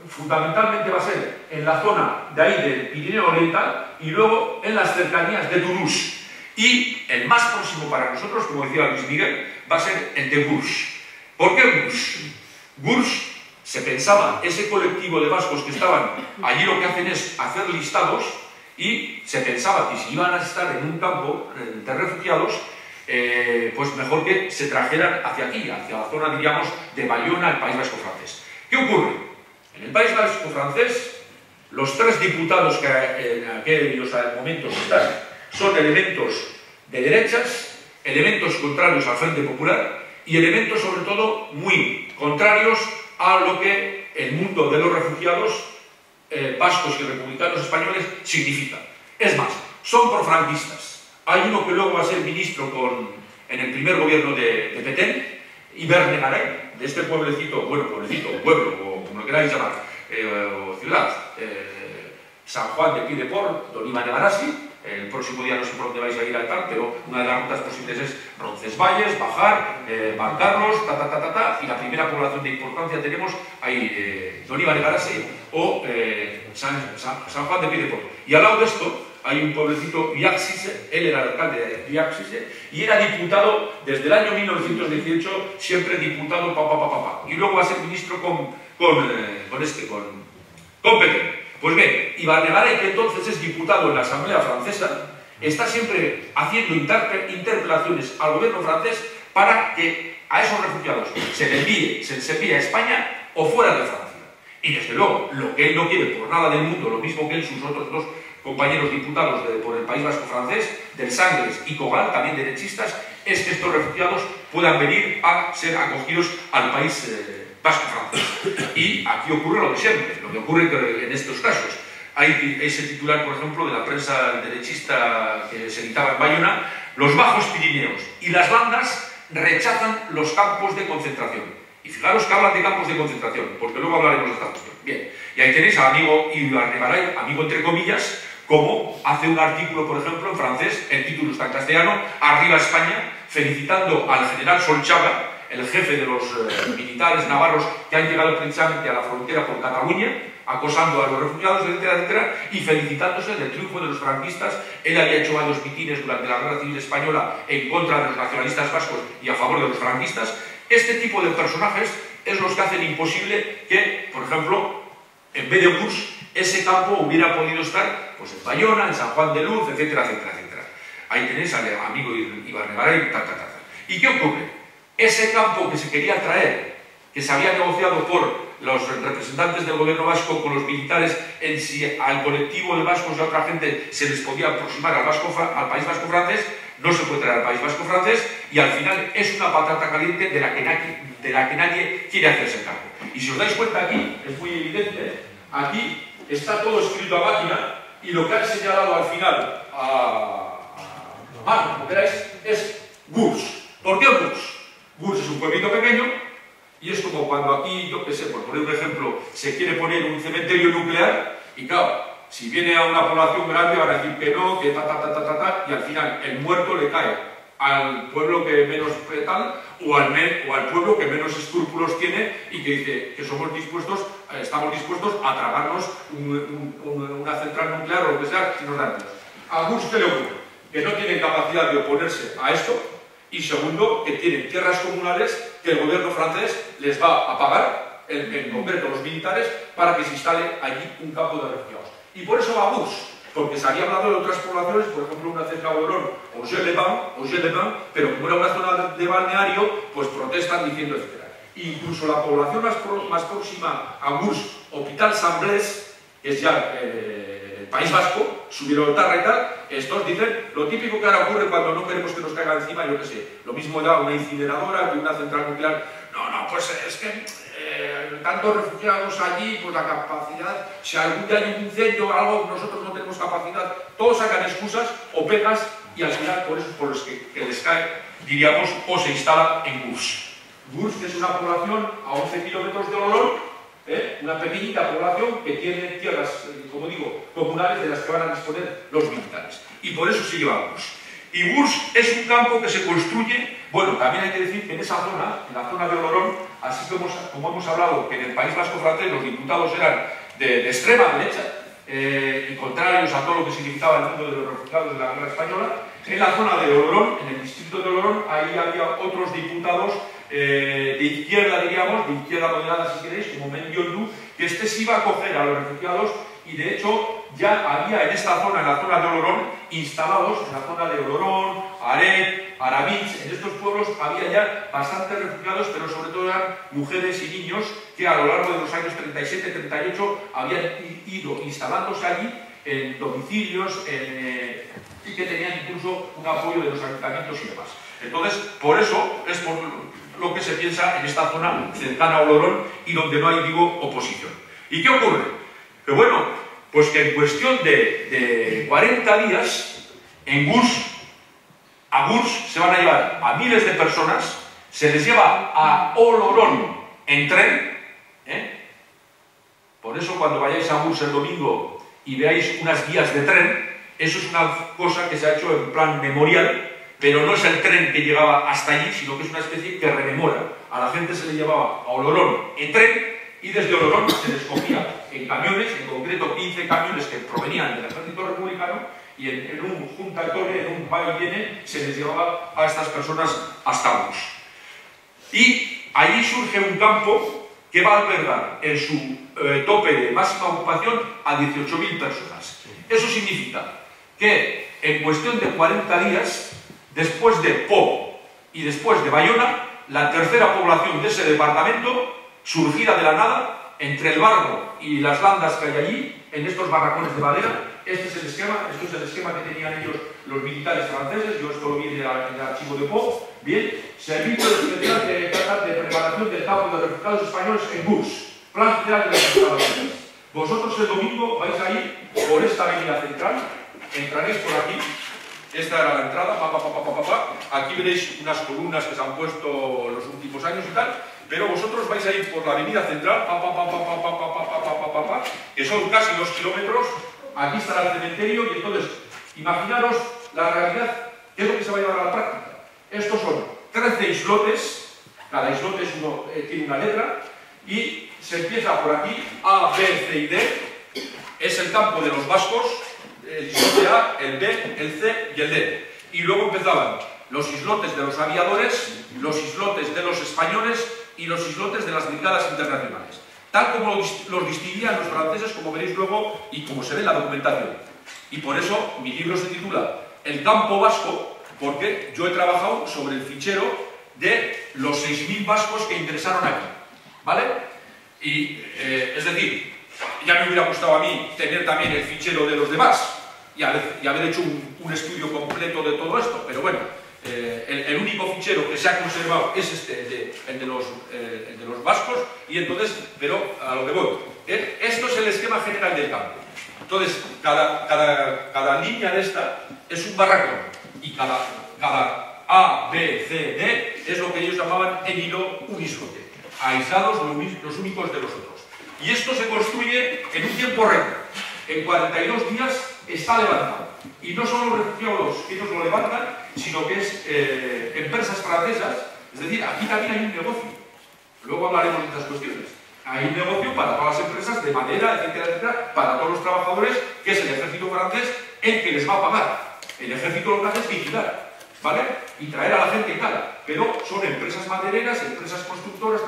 fundamentalmente va a ser en la zona de ahí del Pirineo Oriental y luego en las cercanías de Toulouse. Y el más próximo para nosotros, como decía Luis Miguel, va a ser el de Gurs. ¿Por qué Gurs? Gurs, se pensaba, ese colectivo de vascos que estaban allí, lo que hacen es hacer listados, y se pensaba que si iban a estar en un campo de refugiados, pues mejor que se trajeran hacia aquí, hacia la zona, diríamos, de Bayona, el País Vasco francés. ¿Qué ocurre? En el País Vasco francés, los 3 diputados que en aquellos momentos están son elementos de derechas, elementos contrarios al Frente Popular y elementos, sobre todo, muy contrarios a lo que el mundo de los refugiados vascos y republicanos españoles significa. Es más, son profranquistas. Hay uno que luego va a ser ministro en el primer gobierno de Petén, Iberne Garay, de este pueblecito, pueblo, o como lo queráis llamar, o ciudad, San Juan de Piedeport, don Iván Egarasi. El próximo día no sé por dónde vais a ir al tal, pero una de las rutas posibles es Roncesvalles, bajar, Bancarlos, y la primera población de importancia tenemos ahí don Iván Egarasi o San Juan de Piedeport. Y al lado de esto hay un pueblecito, Viaxise, él era el alcalde de Viaxise y era diputado desde el año 1918, siempre diputado, y luego va a ser ministro con Petén. Pues bien, Iván Egaray, que entonces es diputado en la Asamblea Francesa, está siempre haciendo interpelaciones al gobierno francés para que a esos refugiados se les envíe a España o fuera de Francia. Y desde luego, lo que él no quiere por nada del mundo, lo mismo que él, sus otros 2 compañeros diputados por el País Vasco francés, del Sangres y Cogal, también derechistas, es que estos refugiados puedan venir a ser acogidos al país vasco francés. Y aquí ocurre lo de siempre, lo que ocurre en estos casos. Hay ese titular, por ejemplo, de la prensa derechista que se editaba en Bayona: los Bajos Pirineos y las Landas rechazan los campos de concentración. Y fijaros que hablan de campos de concentración, porque luego hablaremos de esta cuestión. Bien, y ahí tenéis al amigo Iván Egaray, amigo entre comillas, como hace un artículo, por ejemplo, en francés, el título está en castellano, Arriba España, felicitando al general Solchaga, el jefe de los militares navarros que han llegado precisamente a la frontera por Cataluña, acosando a los refugiados, etcétera, etcétera, y felicitándose del triunfo de los franquistas. Él había hecho varios mitines durante la Guerra Civil Española en contra de los nacionalistas vascos y a favor de los franquistas. Este tipo de personajes es los que hacen imposible que, por ejemplo, en vez de Gurs, ese campo hubiera podido estar pues, en Bayona, en San Juan de Luz, etcétera, etcétera, etcétera. Ahí tenéis al amigo Iván Egaray, ¿Y qué ocurre? Ese campo que se quería traer, que se había negociado por los representantes del gobierno vasco con los militares, en si al colectivo de vascos y a otra gente se les podía aproximar al País Vasco francés, no se puede traer al País Vasco francés, y al final es una patata caliente de la que nadie quiere hacerse cargo. Y si os dais cuenta aquí, es muy evidente, aquí está todo escrito a máquina, y lo que han señalado al final a mano, como veréis, es Gurs. ¿Por qué Gurs? Gurs es un pueblito pequeño y es como cuando aquí, yo qué sé, por poner un ejemplo, se quiere poner un cementerio nuclear y claro, si viene a una población grande van a decir que no, que y al final el muerto le cae al pueblo que menos tal o al pueblo que menos escrúpulos tiene y que dice que estamos dispuestos a tragarnos una central nuclear o lo que sea si nos dan. A Gurs, ¿qué le ocurre? Que no tienen capacidad de oponerse a esto. Y segundo, que tienen tierras comunales que el gobierno francés les va a pagar, en concreto los militares, para que se instale allí un campo de refugiados. Y por eso va a Gurs, porque se había hablado de otras poblaciones, por ejemplo una cerca de Olón, o Gélevin, pero como era una zona de balneario, pues protestan diciendo etc. Incluso la población más próxima a Gurs, Hospital San Blaise, que es ya el País Vasco, Subiroltarra y tal, estos dicen lo típico que ahora ocurre cuando no queremos que nos caiga encima, yo qué sé, lo mismo da una incineradora que una central nuclear. No, pues es que tantos refugiados allí, pues la capacidad, si algún día hay un incendio o algo, nosotros no tenemos capacidad, todos sacan excusas o pegas y al final por eso por los que les cae, diríamos, o se instala en Gurs. Gurs, que es una población a 11 kilómetros de Olón, una pequeñita población que tiene tierras, como digo, comunales de las que van a disponer los militares. Y por eso se lleva a Gurs. Y Gurs es un campo que se construye, bueno, también hay que decir que en esa zona, en la zona de Olorón, así como hemos hablado que en el País Vasco francés los diputados eran de extrema derecha, y contrarios a todo lo que significaba el mundo de los refugiados de la guerra española, en la zona de Olorón, en el distrito de Olorón, ahí había otros diputados de izquierda, diríamos, de izquierda moderada si queréis, como Mendiondú, que se iba a acoger a los refugiados y de hecho ya había en esta zona, en la zona de Olorón, instalados, en la zona de Olorón, Aret, Aravich, en estos pueblos había ya bastantes refugiados, pero sobre todo eran mujeres y niños que a lo largo de los años 37-38 habían ido instalándose allí en domicilios y que tenían incluso un apoyo de los ayuntamientos y demás. Entonces, por eso es por lo que se piensa en esta zona cercana a Olorón y donde no hay, digo, oposición. ¿Y qué ocurre? Que bueno, pues que en cuestión de 40 días, a Gurs se van a llevar a miles de personas, se les lleva a Olorón en tren, Por eso cuando vayáis a Gurs el domingo y veáis unas guías de tren, eso es una cosa que se ha hecho en plan memorial, pero no es el tren que llegaba hasta allí, sino que es una especie que rememora. A la gente se le llevaba a Olorón en tren y desde Olorón se les cogía en camiones, en concreto 15 camiones que provenían del ejército republicano, y en un juntatorio, en un va y viene, se les llevaba a estas personas hasta Gurs. Y allí surge un campo que va a albergar en su tope de máxima ocupación a 18.000 personas. Eso significa que en cuestión de 40 días, después de Po y después de Bayona, la tercera población de ese departamento, surgida de la nada, entre el barro y las landas que hay allí, en estos barracones de madera, este es el esquema, esto es el esquema que tenían ellos los militares franceses, yo esto lo vi en el archivo de Po, bien, servicio especial de preparación del campo de refugiados españoles en Gurs, plan general de las instalaciones. Vosotros el domingo vais a ir por esta avenida central, entraréis por aquí, esta era la entrada, aquí veréis unas columnas que se han puesto en los últimos años y tal, pero vosotros vais a ir por la avenida central, que son casi 2 kilómetros, aquí estará el cementerio y entonces, imaginaros la realidad, ¿qué es lo que se va a llevar a la práctica? Estos son 13 islotes, cada islote tiene una letra, y se empieza por aquí, A, B, C y D, es el campo de los vascos, el islote A, el B, el C y el D. Y luego empezaban los islotes de los aviadores, los islotes de los españoles y los islotes de las brigadas internacionales. Tal como los distinguían los franceses, como veréis luego y como se ve en la documentación. Y por eso mi libro se titula El campo vasco, porque yo he trabajado sobre el fichero de los 6.000 vascos que ingresaron aquí. ¿Vale? Y, es decir, ya me hubiera gustado a mí tener también el fichero de los demás y haber hecho un estudio completo de todo esto, pero bueno, el único fichero que se ha conservado es este, el de los vascos, y entonces, pero a lo que voy, esto es el esquema general del campo. Entonces, cada línea de esta es un barracón, y cada A, B, C, D es lo que ellos llamaban en hilo un islote, aislados los únicos de los otros. Y esto se construye en un tiempo récord. En 42 días está levantado. Y no son los refugiados quienes lo levantan, sino que es empresas francesas. Es decir, aquí también hay un negocio. Luego hablaremos de estas cuestiones. Hay un negocio para todas las empresas de madera, etcétera, etcétera, para todos los trabajadores, que es el ejército francés, el que les va a pagar. El ejército lo que hace es vigilar, ¿vale? Y traer a la gente y tal. Pero son empresas madereras, empresas constructoras,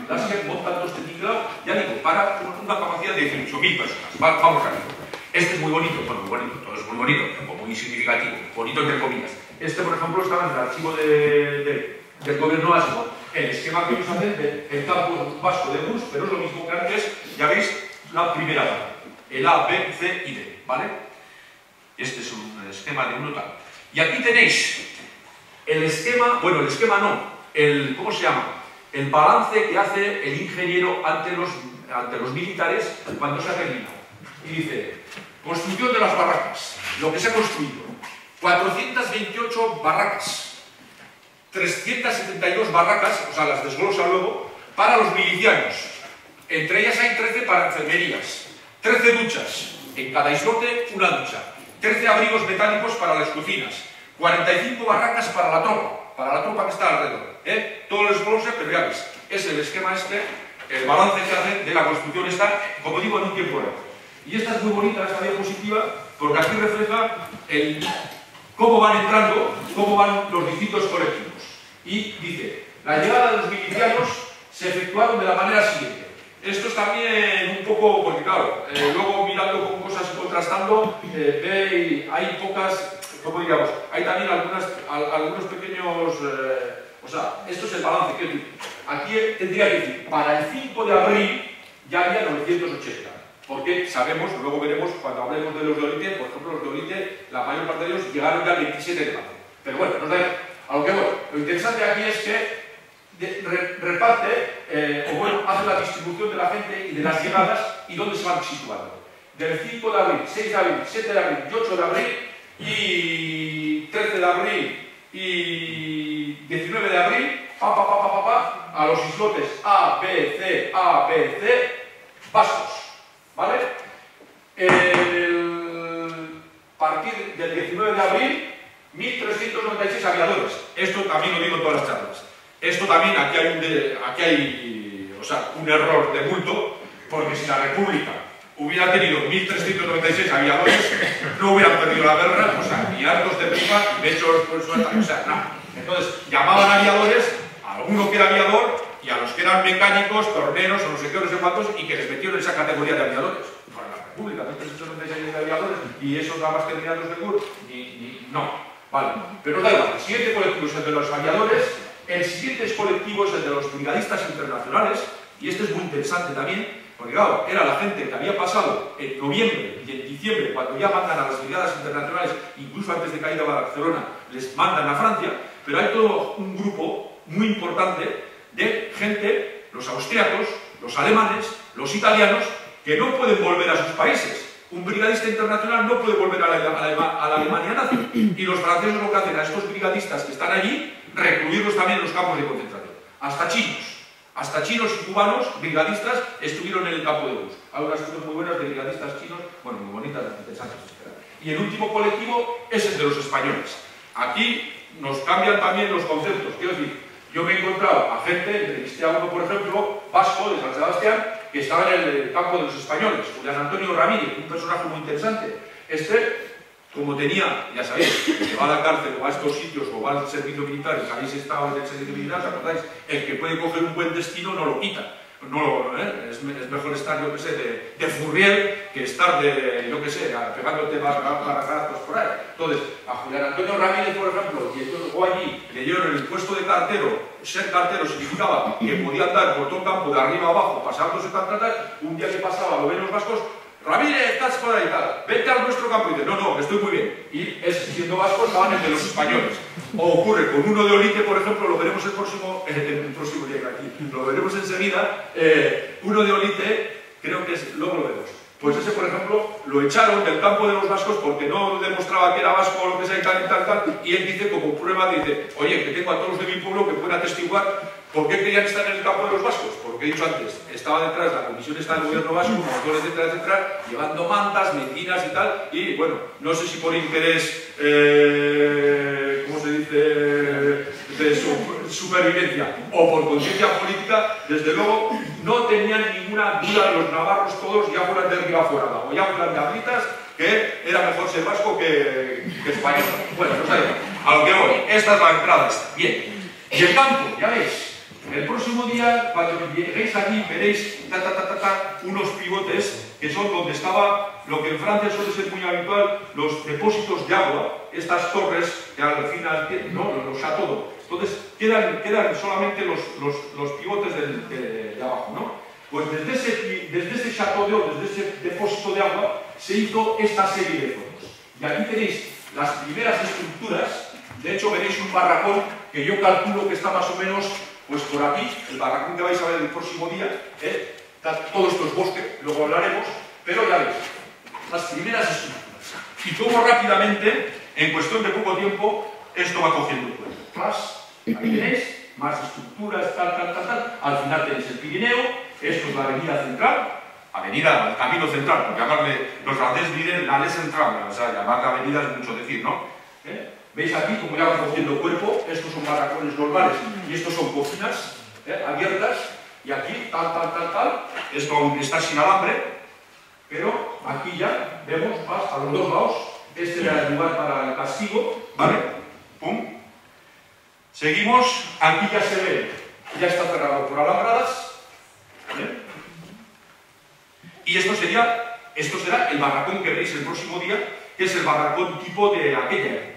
las que montan todo este tinglado, ya digo, para una capacidad de 18.000 personas. Vamos a verlo. Este es muy bonito, bueno, muy bonito, todo es muy bonito, pero muy significativo, bonito entre comillas. Este, por ejemplo, estaba en el archivo del gobierno vasco, el esquema que ellos hacen del campo vasco de Gurs, pero es lo mismo que antes, ya veis, la primera parte, el A, B, C y D, ¿vale? Este es un esquema de un tal. Y aquí tenéis el esquema, bueno, el esquema no, ¿cómo se llama? El balance que hace el ingeniero ante los militares cuando se ha terminado. Y dice, construcción de las barracas, lo que se ha construido, 428 barracas, 372 barracas, o sea, las desglosa luego, para los milicianos. Entre ellas hay 13 para enfermerías, 13 duchas, en cada islote una ducha, 13 abrigos metálicos para las cocinas, 45 barracas para la tropa que está alrededor. Todo el desglose, pero ya ves, es el esquema este, el balance que hace de la construcción está, como digo, en un tiempo real. Y esta es muy bonita, esta diapositiva, porque aquí refleja cómo van entrando, cómo van los distintos colectivos. Y dice, la llegada de los milicianos se efectuaron de la manera siguiente. Esto es también un poco, porque claro, luego mirando con cosas y contrastando, hay pocas, ¿cómo diríamos? Hay también algunos pequeños, o sea, esto es el balance, quiero decir, aquí tendría que decir, para el 5 de abril ya había 980, porque sabemos, luego veremos cuando hablemos de los de Olite, por ejemplo, los de Olite, la mayor parte de ellos llegaron ya el 27 de marzo. Pero bueno, a lo que voy, lo interesante aquí es que reparte, hace la distribución de la gente y de las llegadas y dónde se van situando. Del 5 de abril, 6 de abril, 7 de abril y 8 de abril y 13 de abril y 19 de abril, a los islotes A, B, C, vascos, ¿vale? A partir del 19 de abril, 1.396 aviadores. Esto también lo digo en todas las charlas. Esto también, aquí hay un error de bulto, porque si la República hubiera tenido 1.396 aviadores, no hubieran perdido la guerra, ni hartos de prima, y hechos por suerte, nada. Entonces, llamaban aviadores a alguno que era aviador y a los que eran mecánicos, torneros, o no sé qué, no sé cuántos, y que les metieron en esa categoría de aviadores. Para la República, 1.396 de aviadores, y esos nada más que tenían los de CUR, no. Vale, pero da igual, el siguiente colectivo es el de los aviadores. El siguiente colectivo es el de los brigadistas internacionales, y este es muy interesante también, porque claro, era la gente que había pasado en noviembre y en diciembre, cuando ya mandan a las brigadas internacionales, incluso antes de caer a Barcelona, les mandan a Francia, pero hay todo un grupo muy importante de gente, los austríacos, los alemanes, los italianos, que no pueden volver a sus países. Un brigadista internacional no puede volver a la Alemania nazi, y los franceses lo que hacen a estos brigadistas que están allí, recluirlos también en los campos de concentración. Hasta chinos y cubanos, brigadistas, estuvieron en el campo de Bus. Hay unas fotos muy buenas de brigadistas chinos, bueno, muy bonitas, interesantes. Y el último colectivo es el de los españoles. Aquí nos cambian también los conceptos. Quiero decir, yo me he encontrado a gente, entrevisté a uno, por ejemplo, vasco de San Sebastián, que estaba en el campo de los españoles, Julián Antonio Ramírez, un personaje muy interesante. Como tenía, ya sabéis, que va a la cárcel o a estos sitios o va al servicio militar, y habéis estado en el servicio militar, ¿os acordáis? El que puede coger un buen destino no lo quita. Es mejor estar, yo que sé, de Furriel que estar yo que sé, pegándote barrazos por ahí. Entonces, a Julián Antonio Ramírez, por ejemplo, y entonces fue allí, le dieron el puesto de cartero. Ser cartero significaba que podía andar por todo el campo de arriba a abajo, pasándose un día que pasaba, lo ven los vascos, Ramírez, estás por ahí, tal, vete a nuestro campo. Y dice, no, estoy muy bien. Y siendo vascos, estaban entre los españoles. O ocurre con uno de Olite, por ejemplo, lo veremos el próximo día aquí, lo veremos enseguida. Uno de Olite, creo que luego lo vemos. Pues ese, por ejemplo, lo echaron del campo de los vascos porque no demostraba que era vasco o lo que sea y tal. Y él dice, como prueba, dice, oye, que tengo a todos los de mi pueblo que pueden atestiguar por qué querían estar en el campo de los vascos. Porque he dicho antes, estaba detrás la comisión del gobierno vasco, motores, etcétera, llevando mantas, mentiras y tal. Y bueno, no sé si por interés, ¿cómo se dice?, de supervivencia o por conciencia política, desde luego no tenían ninguna duda los navarros todos, ya fueran de Ribaforada o ya fueran de Abritas, que era mejor ser vasco que español. Bueno, no sé, a lo que voy, esta es la entrada. Bien, y el campo, ya veis, el próximo día, cuando lleguéis aquí, veréis unos pivotes que son donde estaba lo que en Francia suele ser muy habitual, los depósitos de agua, estas torres que al final tienen, ¿no?, los chateaux. Entonces quedan solamente los pivotes de abajo, ¿no? Pues desde ese chateau d'eau, desde ese depósito de agua, se hizo esta serie de zonas. Y aquí tenéis las primeras estructuras. De hecho, veréis un barracón que yo calculo que está más o menos, pues por aquí, el barracón que vais a ver el próximo día, todo esto es bosque, luego hablaremos, pero ya veis, las primeras estructuras. Y cómo rápidamente, en cuestión de poco tiempo, esto va cogiendo cuerpo. Ahí tenéis más estructuras, tal. Al final tenéis el Pirineo, esto es la avenida central, el camino central, porque llamarle, los franceses dirán la ley central, o sea, llamar la avenida es mucho decir, ¿no? Veis aquí como ya van cogiendo cuerpo, estos son barracones normales y estos son cocinas abiertas, y aquí tal, esto está sin alambre, pero aquí ya vemos más a los dos lados. Este era el lugar para el castigo, ¿vale? Pum. Seguimos, aquí ya se ve, ya está cerrado por alambradas, ¿vale? Y esto será el barracón que veréis el próximo día, que es el barracón tipo de aquella época.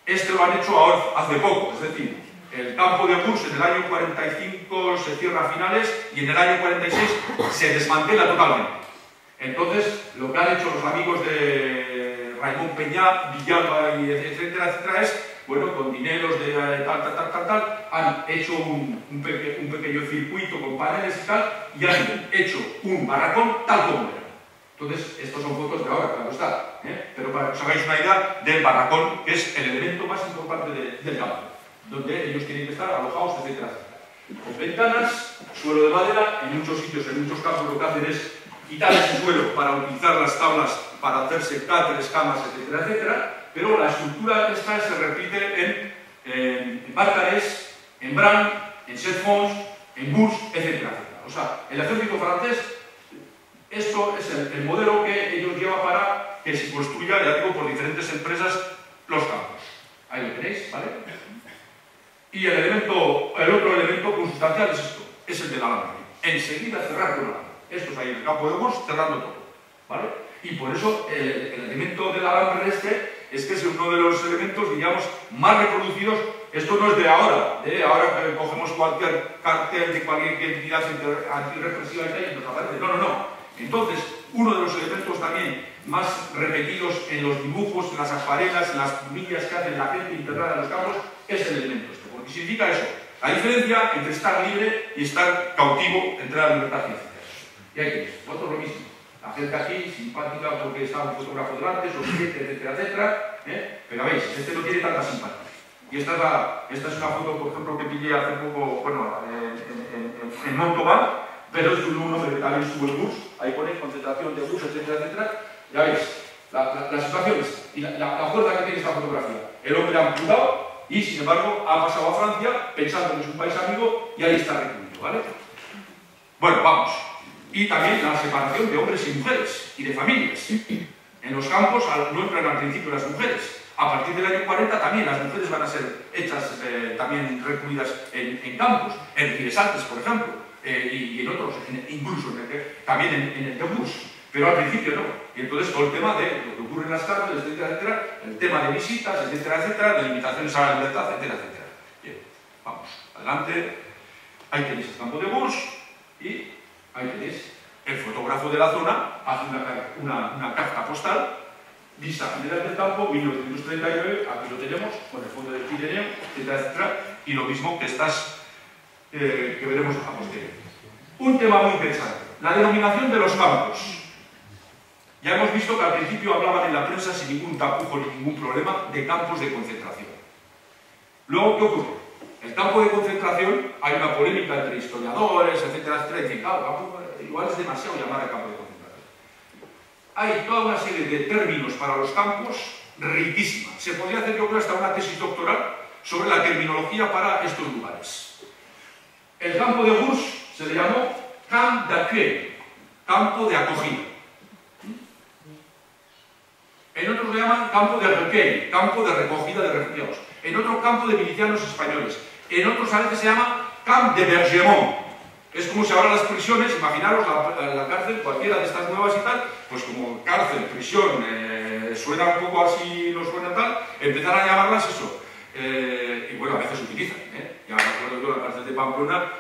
Este lo han hecho ahora, hace poco, es decir, el campo de Gurs en el año 45 se cierra a finales y en el año 46 se desmantela totalmente. Entonces, lo que han hecho los amigos de Raimón Peña, Villalba y etcétera, etcétera, es, bueno, con dineros de tal, han hecho un pequeño circuito con paneles y tal, y han hecho un barracón tal como era. Entonces, estos son fotos de ahora, claro está, pero para que os hagáis una idea del barracón, que es el elemento más importante del campo, donde ellos tienen que estar alojados, etcétera, etcétera. Con ventanas, suelo de madera, en muchos sitios, en muchos campos lo que hacen es quitar ese suelo para utilizar las tablas para hacerse cáteres, camas, etcétera, etcétera, pero la estructura esta se repite en Barcarès, en Bran, en Set-Fons, en Gurs, etcétera, etcétera. O sea, el ejército francés, esto es el modelo que ellos llevan para que se construya, ya digo, por diferentes empresas los campos. Ahí lo tenéis, ¿vale? Y el otro elemento consustancial es esto, es el del alambre. Enseguida cerrar con alambre. Esto es ahí en el campo de Gurs, cerrando todo, ¿vale? Y por eso el elemento del alambre es que es uno de los elementos, digamos, más reproducidos. Esto no es de ahora, ahora cogemos cualquier cartel de cualquier entidad antirrepresiva y nos aparece. No. Entonces, uno de los elementos también más repetidos en los dibujos, en las acuarelas, en las plumillas que hace la gente internada en los campos, es el elemento este, porque significa eso, la diferencia entre estar libre y estar cautivo entre la libertad y el cierre. Y ahí tenéis, vosotros lo mismo. La gente aquí, simpática porque está un fotógrafo delante, sonriente, etcétera, etcétera, pero veis, este no tiene tanta simpatía. Y esta es una foto, por ejemplo, que pillé hace poco, bueno, en Montauban, pero es un hombre que también estuvo en Gurs, ahí pone concentración de Gurs, etcétera, etcétera. Ya veis, la situación es, y la fuerza que tiene esta fotografía. El hombre amputado y, sin embargo, ha pasado a Francia pensando que es un país amigo y ahí está recluido, ¿vale? Bueno, vamos. Y también la separación de hombres y mujeres y de familias. En los campos no entran al principio las mujeres. A partir del año 40 también las mujeres van a ser hechas también recluidas en campos, en Ribesaltes, por ejemplo, y en otros, incluso también en el de Gurs, pero al principio no. Y entonces todo el tema de lo que ocurre en las cárceles, etcétera, etcétera, el tema de visitas, etcétera, etcétera, de limitaciones a la libertad, etcétera, etcétera. Bien, vamos, adelante. Ahí tenéis el campo de Gurs y ahí tenéis el fotógrafo de la zona, hace una carta postal, vista general del campo, 1939, aquí lo tenemos, con el fondo del Pirineo, etcétera, etcétera, y lo mismo que estas que veremos a posteriori. Un tema muy interesante, la denominación de los campos. Ya hemos visto que al principio hablaban en la prensa sin ningún tapujo ni ningún problema de campos de concentración. Luego, ¿qué ocurre? El campo de concentración, hay una polémica entre historiadores, etcétera, etcétera, y dicen, claro, igual es demasiado llamar al campo de concentración. Hay toda una serie de términos para los campos riquísima. Se podría hacer, yo creo, hasta una tesis doctoral sobre la terminología para estos lugares. El campo de Gurs se le llamó Camp d'accueil, campo de acogida. En otros le llaman campo de recueil, campo de recogida de refugiados. En otro, campo de milicianos españoles. En otros a veces se llama camp d'hébergement. Es como si ahora las prisiones, imaginaros la cárcel, cualquiera de estas nuevas y tal, pues como cárcel, prisión, suena un poco así, no suena tal, empezar a llamarlas eso. Y bueno, a veces se utilizan. Ya me acuerdo yo en la cárcel de Pamplona,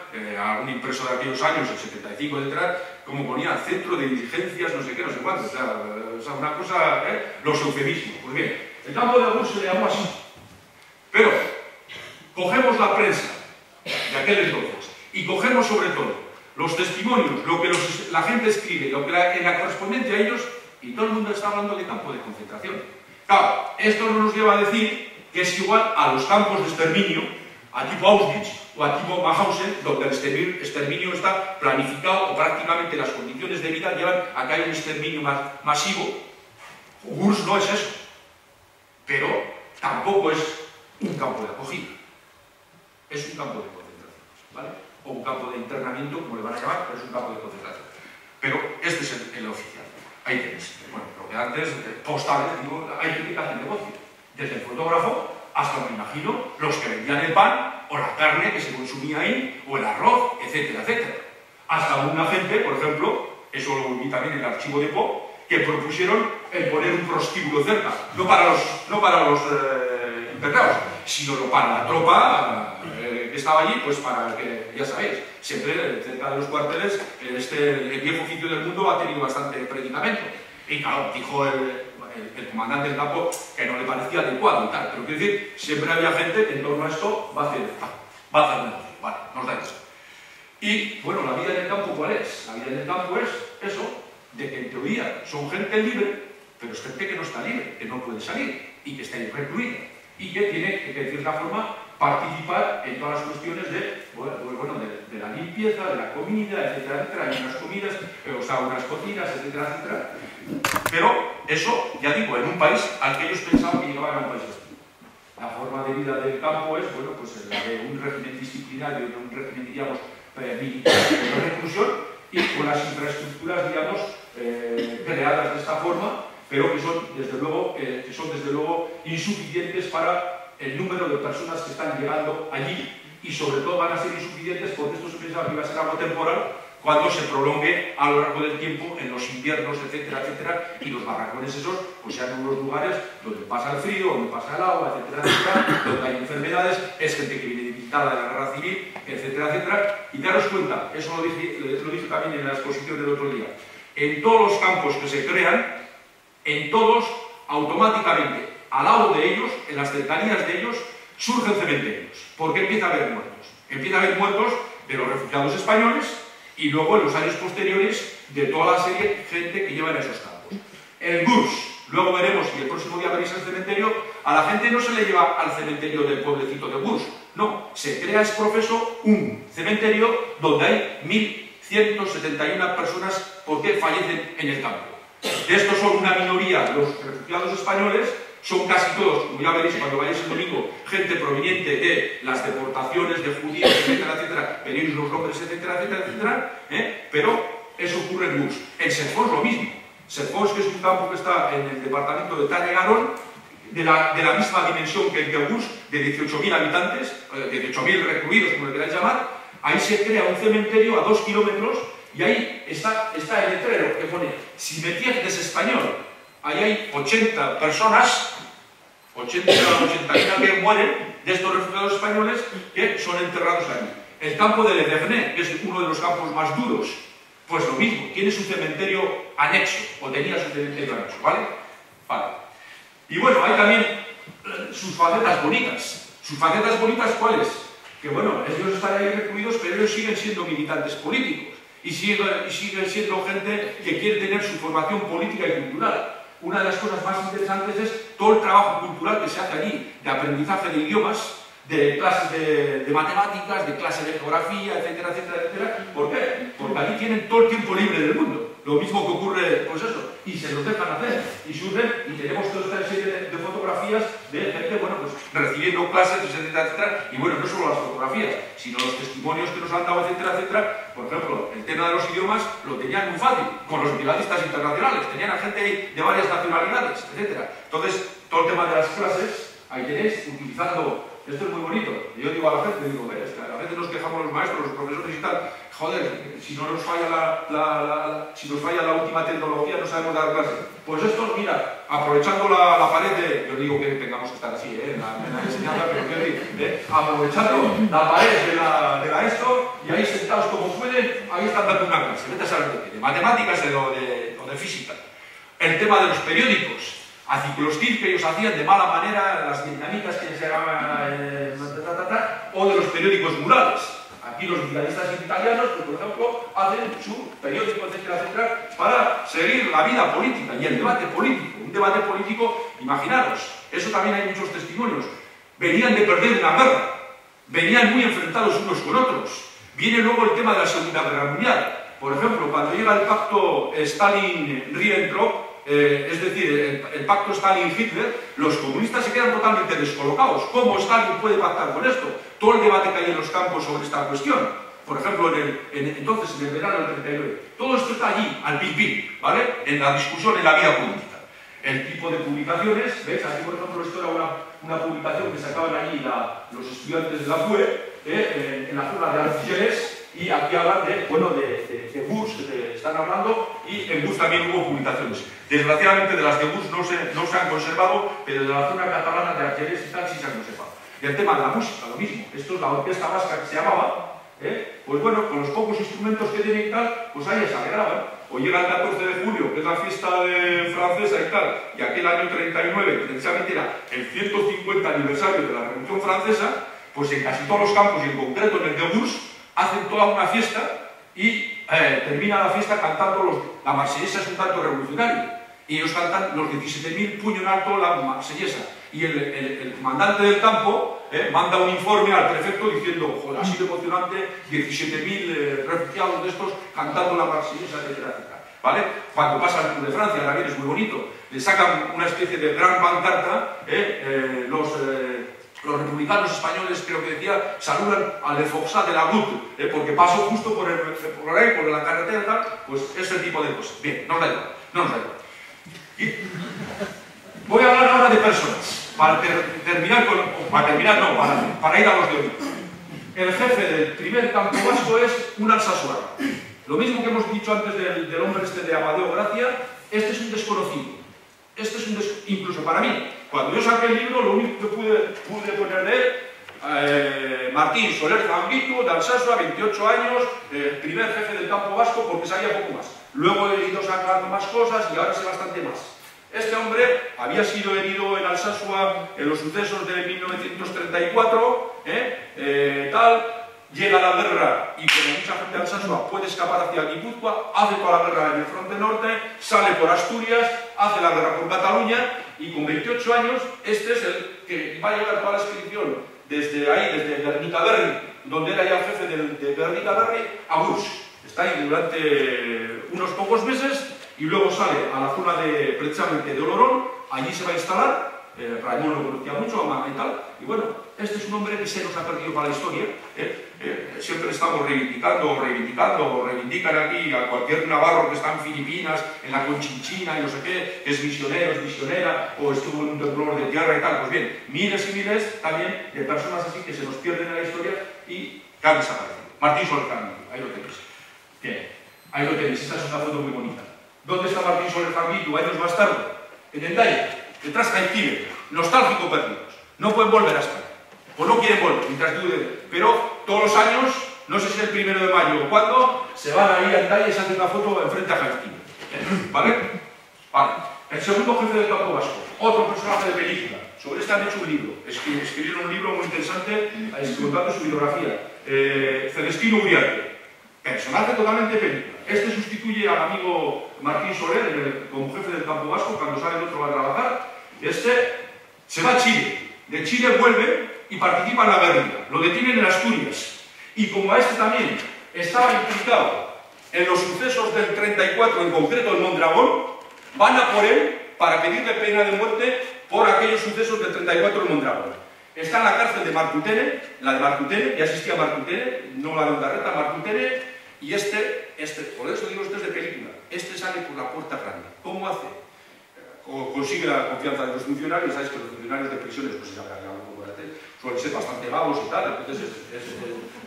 algún impreso de aquellos años, el 75, etc., como ponía centro de diligencias, no sé qué, no sé cuánto. O sea una cosa, los eufemismos. Pues bien, el campo de Gurs se le llamó así. Pero cogemos la prensa de aquel entonces y cogemos sobre todo los testimonios, lo que la gente escribe, lo que en la correspondencia a ellos, y todo el mundo está hablando de campo de concentración. Claro, esto no nos lleva a decir que es igual a los campos de exterminio, a tipo Auschwitz o a tipo Mauthausen, donde el exterminio está planificado o prácticamente las condiciones de vida llevan a que haya un exterminio masivo. Gurs no es eso. Pero tampoco es un campo de acogida, es un campo de concentración, ¿vale? O un campo de internamiento, como le van a llamar, pero es un campo de concentración. Pero este es el oficial. Ahí tenéis. Bueno, lo que antes, postales, digo, hay gente que hace negocio. Desde el fotógrafo hasta, me imagino, los que vendían el pan o la carne que se consumía ahí, o el arroz, etcétera, etcétera. Hasta una gente, por ejemplo, eso lo vi también en el archivo de Po, que propusieron el poner un prostíbulo cerca, no para los internados, sino para la tropa que estaba allí, pues para que, ya sabéis, siempre cerca de los cuarteles, el viejo oficio del mundo ha tenido bastante predicamento. Y claro, dijo el comandante del campo que no le parecía adecuado y tal, pero quiero decir, siempre había gente que en torno a esto va a hacer negocio, vale, nos da eso. Y bueno, la vida en el campo, ¿cuál es? La vida en el campo es eso, de que en teoría son gente libre, pero es gente que no está libre, que no puede salir y que está ahí recluida y que tiene que, de cierta forma, participar en todas las cuestiones de la limpieza, de la comida, etcétera, etcétera. Hay unas comidas, o sea, unas cocinas, etcétera, etcétera. Pero eso, ya digo, en un país al que ellos pensaban que llegaban a un país así. La forma de vida del campo es, bueno, pues la de un régimen disciplinario, de un régimen, digamos, militar de reclusión y con las infraestructuras, digamos, creadas de esta forma, pero que son desde luego insuficientes para el número de personas que están llegando allí, y sobre todo van a ser insuficientes porque esto se pensaba que iba a ser algo temporal cuando se prolongue a lo largo del tiempo en los inviernos, etcétera, etcétera, y los barracones esos pues sean unos lugares donde pasa el frío, donde pasa el agua, etcétera, etcétera, donde hay enfermedades, es gente que viene debilitada de la guerra civil, etcétera, etcétera. Y daros cuenta, eso lo dije también en la exposición del otro día, en todos los campos que se crean, en todos, automáticamente, al lado de ellos, en las cercanías de ellos, surgen cementerios, porque empieza a haber muertos. Empieza a haber muertos de los refugiados españoles y luego en los años posteriores de toda la serie de gente que lleva en esos campos. En Gurs, luego veremos, y el próximo día veréis el cementerio, a la gente no se le lleva al cementerio del pueblecito de Gurs, no, se crea es profeso un cementerio donde hay 1.171 personas porque fallecen en el campo. De estos son una minoría los refugiados españoles, son casi todos, como ya veréis cuando vayáis el domingo, gente proveniente de las deportaciones de judíos, etcétera, etcétera, veréis los nombres, etcétera, etcétera, etcétera, pero eso ocurre en Gurs. En Serfons lo mismo. Serfons, que es un campo que está en el departamento de Tarn-et-Garonne, de la misma dimensión que el Gurs, de 18.000 habitantes, de 18.000 recluidos, como le queráis llamar, ahí se crea un cementerio a 2 kilómetros y ahí está el letrero que pone Cimetière des Espagnols. Ahí hay 80 personas, 80 que mueren de estos refugiados españoles que son enterrados allí. El campo de Le Vernet, que es uno de los campos más duros, pues lo mismo, tiene su cementerio anexo, o tenía su cementerio anexo, ¿vale? Vale. Y bueno, hay también sus facetas bonitas. ¿Sus facetas bonitas cuáles? Que bueno, ellos están ahí recluidos, pero ellos siguen siendo militantes políticos y siguen siendo gente que quiere tener su formación política y cultural. Una de las cosas más interesantes es todo el trabajo cultural que se hace allí, de aprendizaje de idiomas, de clases de matemáticas, de clases de geografía, etcétera, etcétera, etcétera. ¿Por qué? Porque allí tienen todo el tiempo libre del mundo. Lo mismo que ocurre, pues eso, y se los dejan hacer, y surgen, y tenemos toda esta serie de fotografías de gente, bueno, pues recibiendo clases, etcétera, etcétera, y bueno, no solo las fotografías, sino los testimonios que nos han dado, etcétera, etcétera. Por ejemplo, el tema de los idiomas lo tenían muy fácil, con los brigadistas internacionales, tenían a gente de varias nacionalidades, etcétera. Entonces, todo el tema de las clases, ahí tenéis, utilizando. Esto es muy bonito. Yo digo a la gente, a veces nos quejamos los maestros, los profesores y tal, joder, si no nos falla la última tecnología no sabemos dar clase. Pues esto, mira, aprovechando la pared de, yo digo que tengamos que estar así, en la enseñanza, pero quiero decir, aprovechando la pared de la esto, y ahí sentados como pueden, ahí están dando una clase, vete a saber de matemáticas o de física. El tema de los periódicos. A ciclostil que ellos hacían de mala manera, las vietnamitas que se llamaban, o de los periódicos murales. Aquí los brigadistas italianos, pues, por ejemplo, hacen su periódico, etcétera, etcétera, para seguir la vida política y el debate político. Un debate político, imaginaros, eso también hay muchos testimonios. Venían de perder una guerra, venían muy enfrentados unos con otros. Viene luego el tema de la Segunda Guerra Mundial. Por ejemplo, cuando llega el pacto Stalin-Ribbentrop, es decir, el pacto Stalin-Hitler, los comunistas se quedan totalmente descolocados. ¿Cómo Stalin puede pactar con esto? Todo el debate que hay en los campos sobre esta cuestión. Por ejemplo, entonces, en el verano del 39. Todo esto está allí, al pin-pin, ¿vale? En la discusión, en la vida política. El tipo de publicaciones, ¿ves? Aquí, por ejemplo, esto era una publicación que sacaban allí los estudiantes de la FUE, en la zona de Algeciras, y aquí hablan de Gurs, están hablando, y en Gurs también hubo publicaciones. Desgraciadamente de las de Gurs no se han conservado, pero de la zona catalana de Algeciras y tal sí se han conservado. Y el tema de la música, lo mismo. Esto es la orquesta vasca que se llamaba, pues bueno, con los pocos instrumentos que tienen y tal, pues ahí se alegraban. O llega el 14 de julio, que es la fiesta francesa y tal, y aquel año 39, que precisamente era el 150 aniversario de la Revolución Francesa, pues en casi todos los campos, y en concreto en el de Gurs, hacen toda una fiesta y termina la fiesta cantando la marsellesa. Es un canto revolucionario, y ellos cantan los 17.000 puño en alto la marsellesa, y el comandante del campo manda un informe al prefecto diciendo, joder, ha sido emocionante, 17.000 refugiados de estos cantando la marsellesa, etcétera, etcétera, ¿vale? Cuando pasa el Tour de Francia, también es muy bonito, le sacan una especie de gran pancarta, los republicanos españoles, creo que decía, saludan al Foxat de la Gut, porque pasó justo por ahí, por la carretera y tal, pues ese tipo de cosas. Bien, no nos da igual, no nos da igual. Y voy a hablar ahora de personas, para terminar para ir a los de hoy. El jefe del primer campo vasco es un alsazuano. Lo mismo que hemos dicho antes del hombre este de Amadeo Gracia, este es un desconocido. Incluso para mí, cuando yo saqué el libro, lo único que pude poner de él, Martín Soler Zambito, de Alsasua, 28 años, primer jefe del campo vasco, porque sabía poco más. Luego he ido sacando más cosas y ahora sé bastante más. Este hombre había sido herido en Alsasua en los sucesos de 1934, llega a la guerra y como mucha gente de Alsasua puede escapar hacia Guipúzcoa, hace toda la guerra en el fronte norte, sale por Asturias, hace la guerra por Cataluña y con 28 años este es el que va a llevar toda la expedición desde ahí, desde Guernica-Berri, donde era ya el jefe de Guernica-Berri, a Gurs. Está ahí durante unos pocos meses y luego sale a la zona precisamente de Olorón, allí se va a instalar. Raimón lo conocía mucho, Amama y tal, y bueno, este es un hombre que se nos ha perdido para la historia. Siempre estamos reivindican aquí a cualquier navarro que está en Filipinas, en la Conchinchina y no sé qué, que es misionero, es misionera, o estuvo en un temblor de tierra y tal. Pues bien, miles y miles también de personas así que se nos pierden en la historia y que han desaparecido. Martín Soler Zambito, ahí lo tenéis. Bien, ahí lo tenéis, esta es una foto muy bonita. ¿Dónde está Martín Soler Zambito años más tarde? En Hendaya. Detrás Jaime, nostálgico perdidos. No pueden volver a España. Pues no quieren volver, mientras dure. Pero todos los años, no sé si es el 1 de mayo o cuándo, se van a ir a Hendaya y se hacen una foto enfrente a Jaime. ¿Vale? Vale. El segundo jefe del campo vasco, otro personaje de película. Sobre este han hecho un libro. Escribieron un libro muy interesante contando su biografía. Celestino Uriarte. Personaje totalmente película. Este sustituye al amigo Martín Soler como jefe del campo vasco cuando sale el otro a trabajar. Este se va a Chile. De Chile vuelve y participa en la guerrilla. Lo detienen en Asturias. Y como a este también estaba implicado en los sucesos del 34, en concreto en Mondragón, van a por él para pedirle pena de muerte por aquellos sucesos del 34 en Mondragón. Está en la cárcel de Martutene, la de Martutene, ya existía Martutene, no la de Ondarreta, Martutene, y por eso digo, este es de película, este sale por la puerta grande. ¿Cómo hace? Consigue la confianza de los funcionarios. Sabéis que los funcionarios de prisiones, pues suelen ser bastante vagos y tal, entonces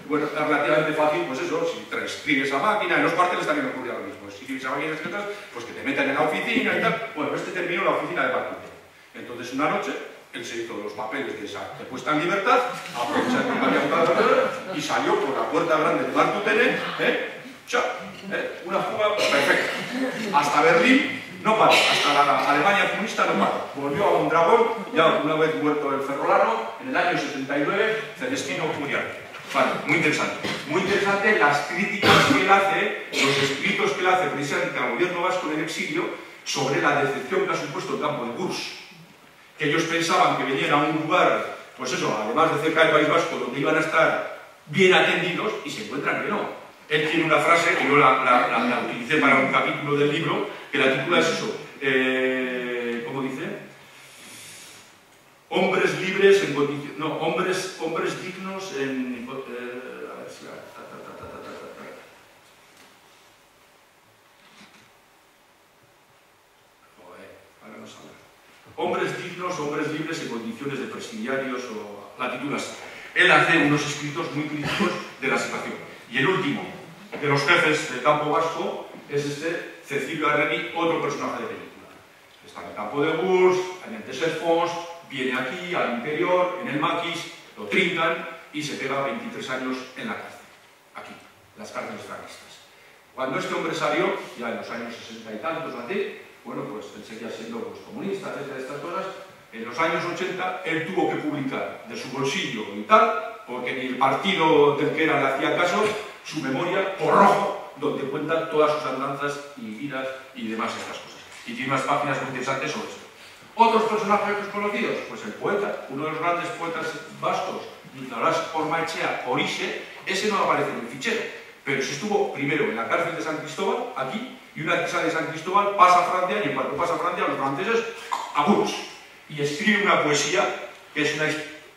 bueno, es relativamente fácil, pues eso, si transcribes a máquina, en los cuarteles también ocurría lo mismo, si escribes a máquinas escritas, pues que te metan en la oficina y tal. Bueno, este terminó en la oficina de Martutene. Entonces una noche, él se hizo los papeles de puesta en libertad, aprovechó que había un y salió por la puerta grande de Martutene, una fuga perfecta. Hasta Berlín no paró, hasta la Alemania comunista no paró. Volvió a Mondragón, ya una vez muerto el ferrolano, en el año 79, Celestino Uriarte. Vale, muy interesante las críticas que él hace, los escritos que él hace precisamente al gobierno vasco en el exilio sobre la decepción que ha supuesto el campo de Gurs. Que ellos pensaban que venían a un lugar, pues eso, además de cerca del País Vasco, donde iban a estar bien atendidos, y se encuentran que no. Él tiene una frase que yo la utilicé para un capítulo del libro, que la titula es eso: ¿cómo dice? Hombres libres en condiciones... No, hombres dignos en... a ver si... Ahora no sale. Hombres dignos, hombres libres en condiciones de presidiarios o latitudes. Él hace unos escritos muy críticos de la situación. Y el último de los jefes del campo vasco es este Cecilio Arregui, otro personaje de película. Está en el campo de Gurs, en el Tesserfons, viene aquí, al interior, en el Maquis, lo trincan y se pega 23 años en la cárcel. Aquí, las cárceles franquistas. Cuando este hombre salió, ya en los años 60 y tantos, así, bueno, pues él seguía siendo pues, comunista, etcétera, estas cosas. En los años 80 él tuvo que publicar de su bolsillo y tal, porque ni el partido del que era le hacía caso, su memoria por rojo, donde cuentan todas sus andanzas y vidas y demás estas cosas. Y tiene unas páginas muy interesantes sobre esto. Otros personajes conocidos, pues el poeta, uno de los grandes poetas vascos, Nicolás Ormaechea Orixe, ese no aparece en el fichero, pero se estuvo primero en la cárcel de San Cristóbal, aquí, y una vez que sale de San Cristóbal pasa a Francia, y en cuanto pasa a Francia, los franceses, a Gurs, y escribe una poesía que es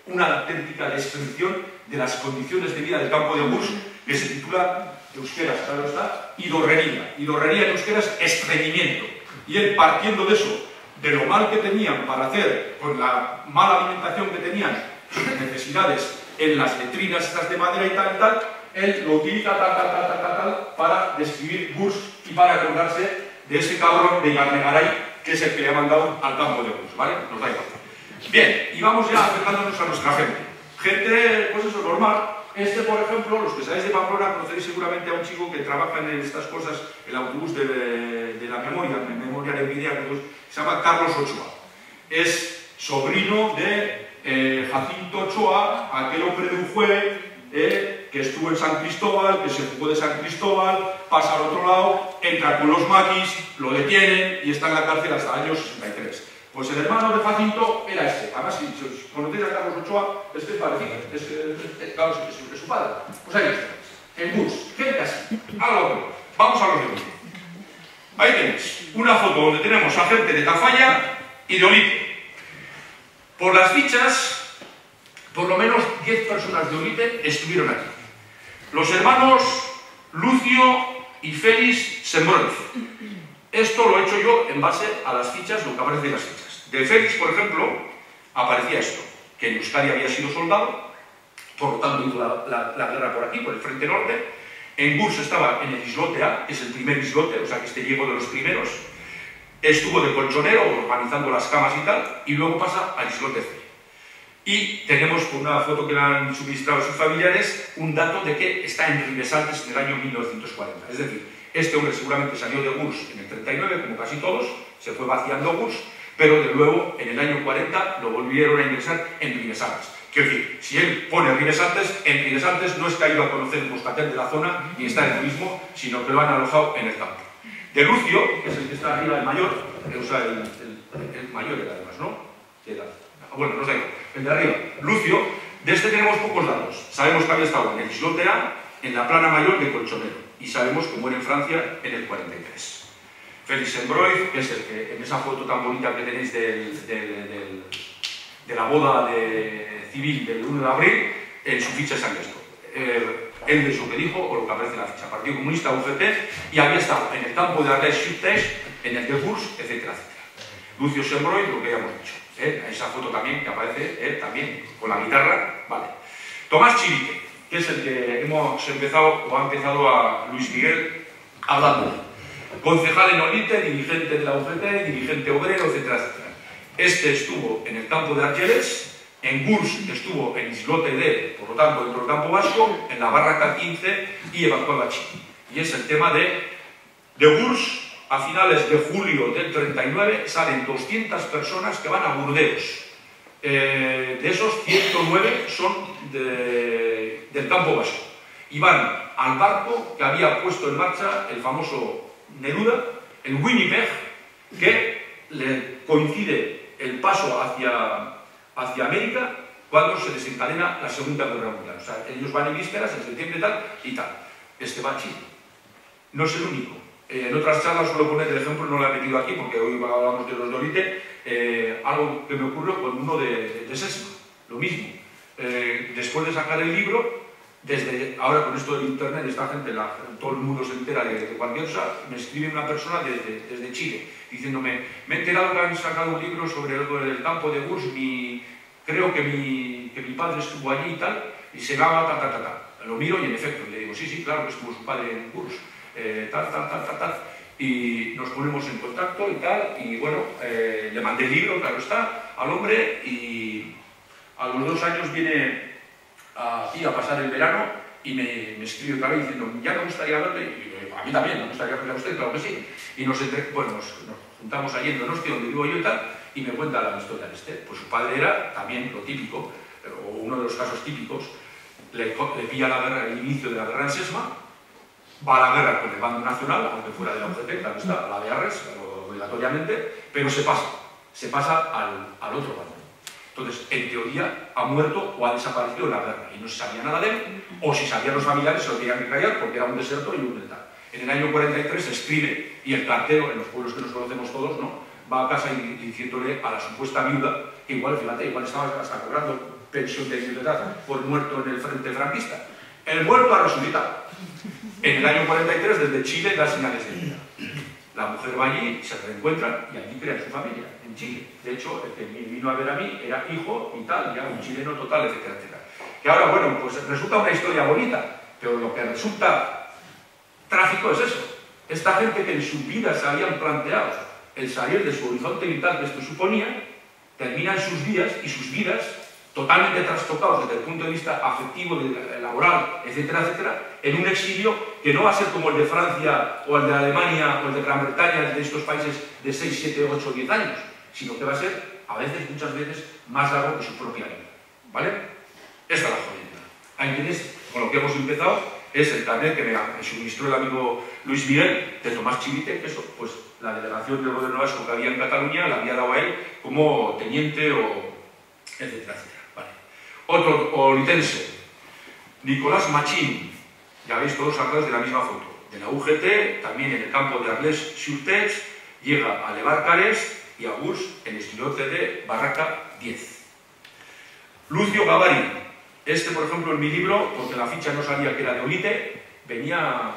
una auténtica descripción de las condiciones de vida del campo de Gurs, que se titula, euskeras, claro está, Idorrería. Idorrería en euskera es estreñimiento. Y él, partiendo de eso, de lo mal que tenían para hacer, con la mala alimentación que tenían, sus necesidades en las letrinas estas de madera y tal, él lo utiliza tal, para describir Gurs y para acordarse de ese cabrón de Yarnegaray, que es el que le ha mandado al campo de Gurs, ¿vale? Nos da igual. Bien, y vamos ya acercándonos a nuestra gente. Gente, pues eso, normal. Por ejemplo, los que sabéis de Pamplona, conoceréis seguramente a un chico que trabaja en estas cosas, el autobús de la memoria de Envidia, que se llama Carlos Ochoa. Es sobrino de Jacinto Ochoa, aquel hombre de Ujue, que estuvo en San Cristóbal, que se fugó de San Cristóbal, pasa al otro lado, entra con los maquis, lo detienen y está en la cárcel hasta el año 63. Pues el hermano de Jacinto era este. Además, si os conocéis a Carlos Ochoa, es parecido, es su padre. Pues ahí está, en Gurs, gente así, algo. Vamos a los de Olite. Ahí tenéis una foto donde tenemos a gente de Tafalla y de Olite. Por las fichas, por lo menos 10 personas de Olite estuvieron aquí. Los hermanos Lucio y Félix Sembroiz. Esto lo he hecho yo en base a las fichas, lo que aparece en las fichas. De Félix, por ejemplo, aparecía esto, que en Euskadi había sido soldado, por lo tanto hizo la guerra por aquí, por el frente norte. En Gurs estaba en el islote A, que es el primer islote, o sea que este llegó de los primeros. Estuvo de colchonero, organizando las camas y tal, y luego pasa al islote C. Y tenemos con una foto que le han suministrado sus familiares, un dato de que está en Ribesaltes en el año 1940. Es decir, este hombre seguramente salió de Gurs en el 39, como casi todos, se fue vaciando Gurs, pero de luego en el año 40 lo volvieron a ingresar en Ribesaltes. Quiero decir, si él pone Ribesaltes, en Ribesaltes no es que ha ido a conocer el Moscatel de la zona ni está en turismo, sino que lo han alojado en el campo. De Lucio, que es el que está arriba, el mayor, o sea, el mayor era además, ¿no? Bueno, no sé, el de arriba, Lucio, de este tenemos pocos datos. Sabemos que había estado en el islote A, en la plana mayor de Colchonero, y sabemos que muere en Francia en el 43. Félix Sembroiz, que es el que en esa foto tan bonita que tenéis de la boda civil del 1 de abril, en su ficha sale esto. Él de eso que dijo, o lo que aparece en la ficha, Partido Comunista, UGT, y había estado en el campo de Arles-sur-Tech, en el de Gurs, etcétera, etcétera. Lucio Sembroiz, lo que ya hemos dicho. Esa foto también que aparece, también con la guitarra, vale. Tomás Chirique, que es el que hemos empezado, o ha empezado a Luis Miguel hablando. Concejal en Olite, dirigente de la UGT, dirigente obrero, etcétera, etcétera. Este estuvo en el campo de Argeles, en Gurs estuvo en Islote D, por lo tanto dentro del campo vasco, en la barraca 15 y evacuado a Chile. Y es el tema de Gurs. A finales de julio del 39 salen 200 personas que van a Burdeos. De esos, 109 son del campo vasco. Y van al barco que había puesto en marcha el famoso Neruda, el Winnipeg, que le coincide el paso hacia América cuando se desencadena la Segunda Guerra Mundial. O sea, ellos van en vísperas, en septiembre tal y tal. Este va a Chile. No es el único. En otras charlas suelo poner el ejemplo, no lo he metido aquí porque hoy hablamos de los de Olite, algo que me ocurrió con uno de Sesma, lo mismo. Después de sacar el libro, desde ahora con esto del internet, esta gente, todo el mundo se entera de cualquier cosa, me escribe una persona desde Chile, diciéndome, me he enterado que han sacado un libro sobre el campo de Gurs, creo que mi padre estuvo allí y tal, y se llama Lo miro y en efecto, le digo, sí, claro que estuvo su padre en Gurs, tal, y nos ponemos en contacto y tal, y bueno, le mandé el libro, claro está, al hombre, y a los 2 años viene aquí a pasar el verano y me escribe otra vez diciendo, ya me gustaría verle, y a mí también me gustaría verle a usted, claro que sí, y nos juntamos allí en Donosti, donde vivo yo y tal, y me cuenta la historia de este. Pues su padre era también lo típico, o uno de los casos típicos, le pilla la guerra, el inicio de la guerra en Sesma, va a la guerra con el bando nacional, aunque fuera de la UGT, claro está, la de Arres, obligatoriamente, pero se pasa al otro bando. Entonces, en teoría, ha muerto o ha desaparecido en la guerra y no se sabía nada de él, o si sabían los familiares se lo tenían que callar porque era un deserto y un tal. En el año 43 se escribe y el cartero, en los pueblos que nos conocemos todos, ¿no?, va a casa y diciéndole a la supuesta viuda, que igual, fíjate, igual estaba hasta cobrando pensión de viudedad por muerto en el frente franquista. El muerto ha resucitado. En el año 43, desde Chile, da señales de vida. La mujer va allí, se reencuentran y allí crean su familia, en Chile. De hecho, el que vino a ver a mí era hijo y tal, ya un chileno total, etcétera, etcétera. Que ahora, bueno, pues resulta una historia bonita, pero lo que resulta trágico es eso. Esta gente que en su vida se habían planteado el salir de su horizonte vital que esto suponía, terminan sus días y sus vidas totalmente trastocados desde el punto de vista afectivo, laboral, etcétera, etcétera, en un exilio que no va a ser como el de Francia o el de Alemania o el de Gran Bretaña, de estos países de 6, 7, 8, 10 años, sino que va a ser, a veces, muchas veces, más largo que su propia vida. ¿Vale? Esta es la jodienda. Ahí tienes, con lo que hemos empezado, es el carnet que me suministró el amigo Luis Miguel de Tomás Chivite, que eso, pues la delegación del gobierno vasco que había en Cataluña la había dado a él como teniente o etcétera, etcétera. Vale. Otro olitense, Nicolás Machín, ya veis todos atrás de la misma foto, de la UGT, también en el campo de Arles-sur-Teix, llega a Levarcares y a Gurs en el islote de Barraca 10. Lucio Gavari, este por ejemplo en mi libro, porque la ficha no salía que era de Olite, venía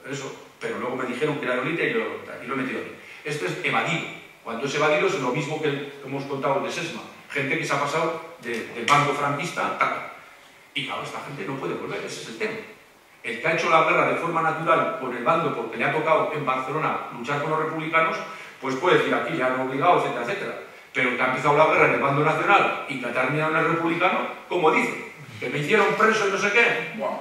eso, pero luego me dijeron que era de Olite y lo he metido aquí. Este es evadido. Cuando es evadido es lo mismo que hemos contado de Sesma. Gente que se ha pasado del bando franquista, taca. Y claro, esta gente no puede volver, ese es el tema. El que ha hecho la guerra de forma natural con el bando porque le ha tocado en Barcelona luchar con los republicanos, pues puede decir aquí ya han obligado, etcétera, etcétera. Pero el que ha empezado la guerra en el bando nacional y que ha terminado en el republicano, como dice, que me hicieron preso y no sé qué, wow,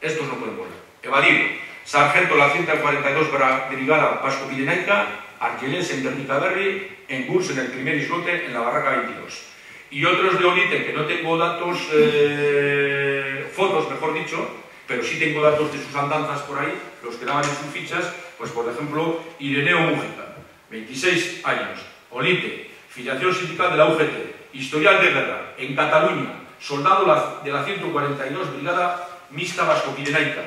estos no pueden volver. Evadido. Sargento la 142 Brigada Vasco-Pirenaica, Argelés en Berricaberri, en Gurs en el primer islote en la Barraca 22. Y otros de Olite, que no tengo datos, fotos mejor dicho, pero sí tengo datos de sus andanzas por ahí, los que daban en sus fichas, pues por ejemplo, Ireneo Mújica, 26 años, Olite, filiación sindical de la UGT, historial de guerra, en Cataluña, soldado de la 142 Brigada Mixta Vasco-Pirenaica,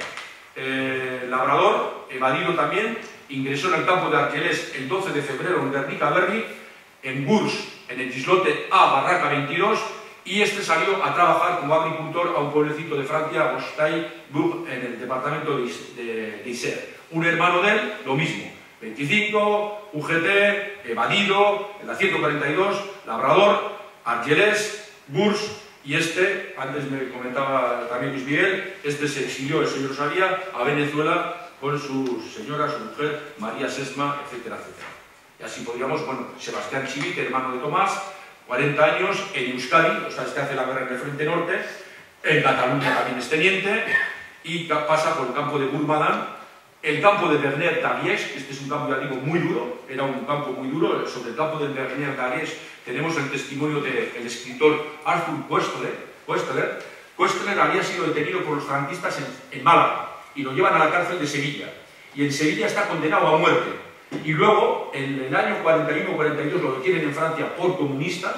labrador, evadido también, ingresó en el campo de Argelés el 12 de febrero en Berricaberri, en Gurs, en el islote A Barraca 22, y este salió a trabajar como agricultor a un pueblecito de Francia, Bostaï-Bourg, en el departamento de Isère. Un hermano de él, lo mismo, 25, UGT, evadido, en la 142, labrador, Argelés, Gurs, y este, antes me comentaba también Luis Miguel, este se exilió, eso yo lo sabía, a Venezuela con su señora, su mujer, María Sesma, etcétera, etcétera. Y así podríamos, bueno, Sebastián Chivite, hermano de Tomás, 40 años, en Euskadi, o sea, este hace la guerra en el frente norte, en Cataluña también es teniente, y pasa por el campo de Gurmadán, el campo de Berner-d'Ariège, este es un campo, ya digo, muy duro, era un campo muy duro. Sobre el campo de Berner-d'Ariège tenemos el testimonio del escritor Arthur Koestler. Koestler había sido detenido por los franquistas en Málaga, y lo llevan a la cárcel de Sevilla, y en Sevilla está condenado a muerte. Y luego, en el año 41-42, lo detienen en Francia por comunista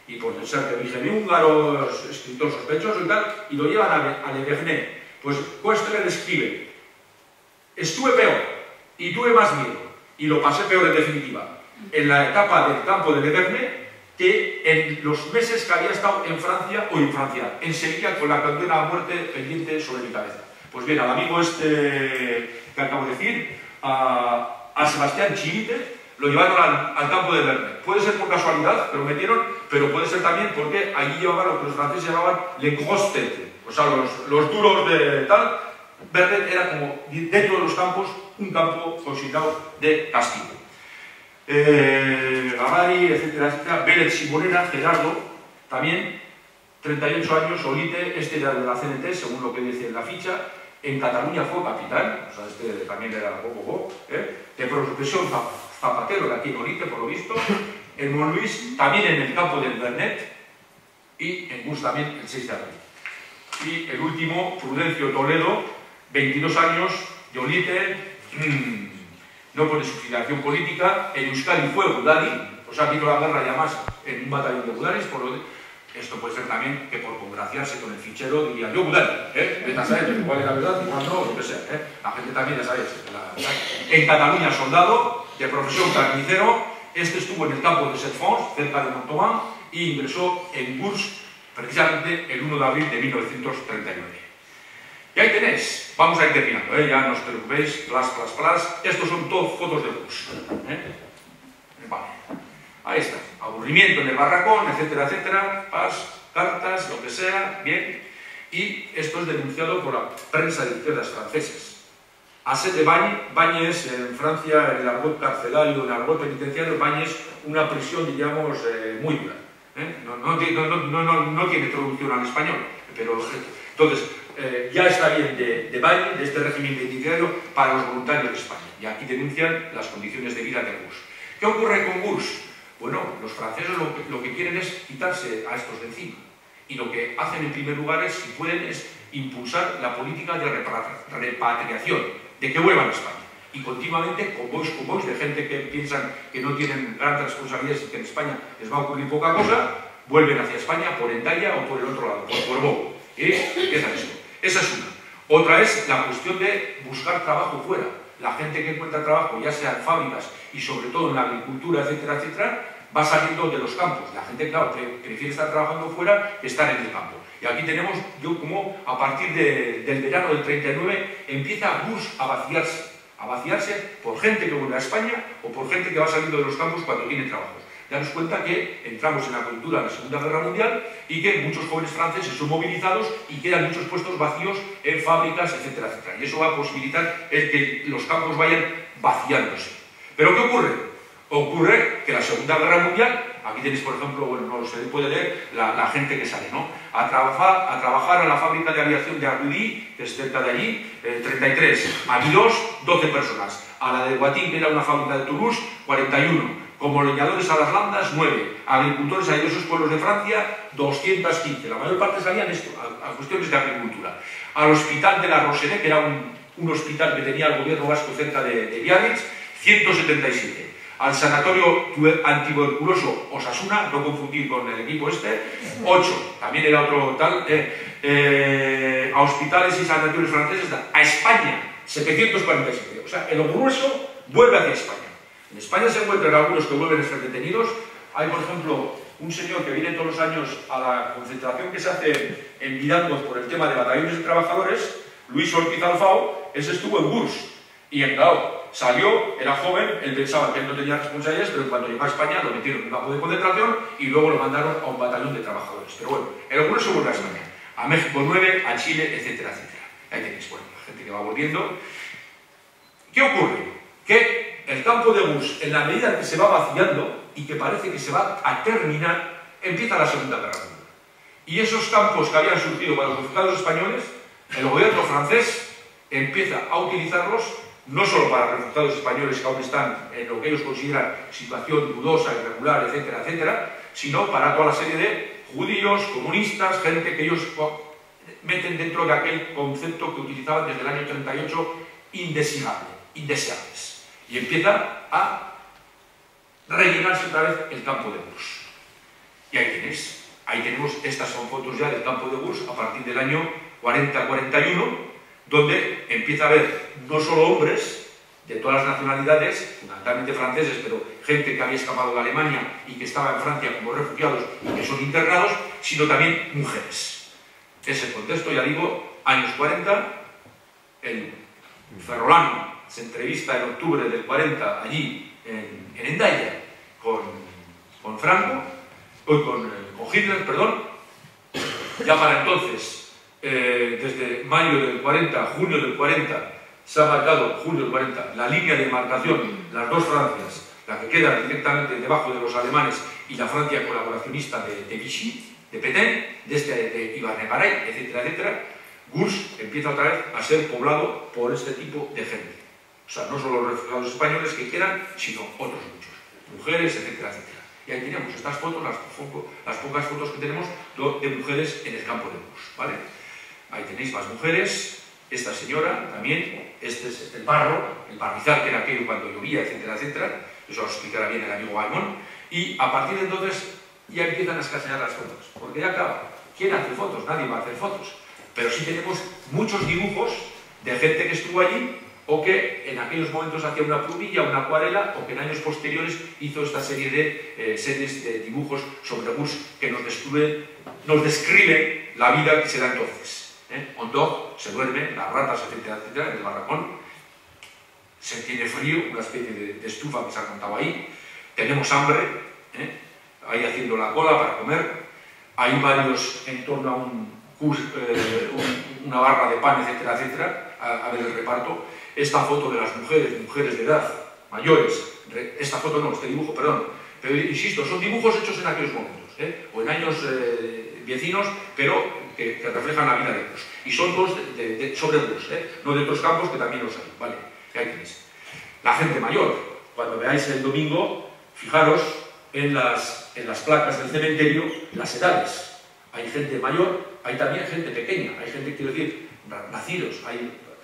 y por ser de origen húngaro, escritor sospechoso y tal, y lo llevan a Le Vernet. Pues Koestler escribe: estuve peor, y tuve más miedo, y lo pasé peor en definitiva, en la etapa del campo de Verne, que en los meses que había estado en Francia o en Francia, en Sevilla, con la condena a muerte pendiente sobre mi cabeza. Pues bien, al amigo este que acabo de decir, a Sebastián Chivite, lo llevaron al campo de Verne. Puede ser por casualidad que lo metieron, pero puede ser también porque allí llevaban lo que los franceses llamaban les grosses têtes, o sea, los duros de tal. Verne era como, dentro de los campos, un campo considerado de castigo. Gavari, etcétera, etcétera. Vélez Simonera, Gerardo, también, 38 años, Olite, este era de la CNT, según lo que dice en la ficha. En Cataluña fue capitán, o sea, este también era poco, de profesión zapatero de aquí en Olite, por lo visto. En Montluís, también en el campo del Vernet, y en Bus también el 6 de abril. Y el último, Prudencio Toledo, 22 años, de Olite, no pone su filiación política. En Euskadi fue Gudari, o sea, hizo la guerra ya más en un batallón de Gudaris, por lo de... Esto puede ser también que por congraciarse con el fichero diría yo Gudari, vete a saber igual es la verdad, igual no, lo que sea, la gente también ya sabe. En Cataluña, soldado, de profesión carnicero, este estuvo en el campo de Setfons, cerca de Montauban, y ingresó en Bourges, precisamente el 1 de abril de 1939. Y ahí tenéis, vamos a ir terminando, ya no os preocupéis, estos son todas fotos de Bourges. Vale, ahí está, aburrimiento en el barracón, etcétera, etcétera, cartas, lo que sea, bien, y esto es denunciado por la prensa de izquierdas francesas. Aset de Bagnes, en Francia, en el argot carcelario, en el argot penitenciario, Bagnes, una prisión, digamos, muy dura. No tiene traducción al español, pero entonces ya está bien de Bagnes, de este régimen penitenciario, para los voluntarios de España. Y aquí denuncian las condiciones de vida de Bourges. ¿Qué ocurre con Bourges? Bueno, los franceses lo que quieren es quitarse a estos de encima. Y lo que hacen en primer lugar es, si pueden, es impulsar la política de repatriación, de que vuelvan a España. Y continuamente, convoys de gente que piensan que no tienen grandes responsabilidades y que en España les va a ocurrir poca cosa, vuelven hacia España por Hendaya o por el otro lado, por Borbón. Empiezan eso. Esa es una. Otra es la cuestión de buscar trabajo fuera. La gente que encuentra trabajo, ya sea en fábricas y sobre todo en la agricultura, etcétera, etcétera, va saliendo de los campos. La gente, claro, prefiere estar trabajando fuera que estar en el campo. Y aquí tenemos, yo como a partir del verano del 39, empieza Bourges a vaciarse por gente que vuelve a España o por gente que va saliendo de los campos cuando tiene trabajos. Daros cuenta que entramos en la coyuntura de la Segunda Guerra Mundial y que muchos jóvenes franceses son movilizados y quedan muchos puestos vacíos en fábricas, etcétera, etcétera. Y eso va a posibilitar el que los campos vayan vaciándose. ¿Pero qué ocurre? Ocurre que la Segunda Guerra Mundial, aquí tenéis por ejemplo, bueno, no se puede leer, la gente que sale, ¿no? A trabajar a la fábrica de aviación de Arduí, que es cerca de allí, 33. A Mirós, 12 personas. A la de Guatín, que era una fábrica de Toulouse, 41. Como leñadores a las landas, 9. Agricultores a diversos pueblos de Francia, 215. La mayor parte salían a cuestiones de agricultura. Al hospital de la Rochelle, que era un hospital que tenía el gobierno vasco cerca de Biarritz, 177. Al sanatorio antituberculoso Osasuna, no confundir con el equipo este, 8. También era otro tal. A hospitales y sanatorios franceses, a España, 747. O sea, el grueso vuelve hacia España. En España se encuentran algunos que vuelven a ser detenidos. Hay, por ejemplo, un señor que viene todos los años a la concentración que se hace en Miranda por el tema de batallones de trabajadores, Luis Ortiz Alfao. Ese estuvo en Bourges. Y claro, salió, era joven, él pensaba que él no tenía responsabilidades, pero cuando llegó a España lo metieron en un campo de concentración y luego lo mandaron a un batallón de trabajadores. Pero bueno, el grueso vuelve a España, a México 9, a Chile, etcétera, etcétera. Ahí tenéis, bueno, la gente que va volviendo. ¿Qué ocurre? Que el campo de Bourges, en la medida en que se va vaciando y que parece que se va a terminar, empieza la Segunda Guerra Mundial. Y esos campos que habían surgido para los refugiados españoles, el gobierno francés empieza a utilizarlos no solo para refugiados españoles que aún están en lo que ellos consideran situación dudosa, irregular, etcétera, etcétera, sino para toda la serie de judíos, comunistas, gente que ellos meten dentro de aquel concepto que utilizaban desde el año 38, indeseables. Y empieza a rellenarse otra vez el campo de Bourges. Y ahí tenéis, ahí tenemos, estas son fotos ya del campo de Bourges a partir del año 40-41, donde empieza a haber no solo hombres, de todas las nacionalidades, fundamentalmente franceses, pero gente que había escapado de Alemania y que estaba en Francia como refugiados y que son internados, sino también mujeres. Ese contexto, ya digo, años 40, el Ferrolano se entrevista en octubre del 40 allí en Hendaya con Franco, con Hitler, perdón. Ya para entonces, desde mayo del 40, junio del 40, se ha marcado, junio del 40, la línea de marcación, las dos Francias, la que queda directamente debajo de los alemanes y la Francia colaboracionista de Vichy, de Pétain, de Ibarne-Garay, etcétera, etcétera. Gurs empieza otra vez a ser poblado por este tipo de gente. O sea, no solo los refugiados españoles que quedan, sino otros muchos, mujeres, etcétera, etcétera. Y ahí tenemos estas fotos, las pocas fotos que tenemos de mujeres en el campo de Gurs, ¿vale? Ahí tenéis más mujeres, esta señora también, este es el barrizal que era aquello cuando llovía, etcétera, etcétera. Eso lo explicará bien el amigo Aymon. Y a partir de entonces ya empiezan a escasear las fotos, porque ya acaba. ¿Quién hace fotos? Nadie va a hacer fotos. Pero sí tenemos muchos dibujos de gente que estuvo allí o que en aquellos momentos hacía una plumilla, una acuarela, o que en años posteriores hizo esta serie de dibujos sobre Gurs que nos describen la vida que se da entonces. Hondo se duerme, las ratas, etcétera, etcétera, en el barracón. Se tiene frío, una especie de estufa que se ha contado ahí. Tenemos hambre, ahí haciendo la cola para comer. Hay varios en torno a una barra de pan, etcétera, etcétera, a ver el reparto. Esta foto de las mujeres de edad, mayores, esta foto no, este dibujo, perdón, pero insisto, son dibujos hechos en aquellos momentos, o en años vecinos, pero que reflejan la vida de Gurs. Y son dos sobre Gurs, no de otros campos que también los hay, ¿vale? Y ahí tenéis. La gente mayor, cuando veáis el domingo, fijaros en las placas del cementerio, las edades. Hay gente mayor, hay también gente pequeña, hay gente, quiero decir, nacidos.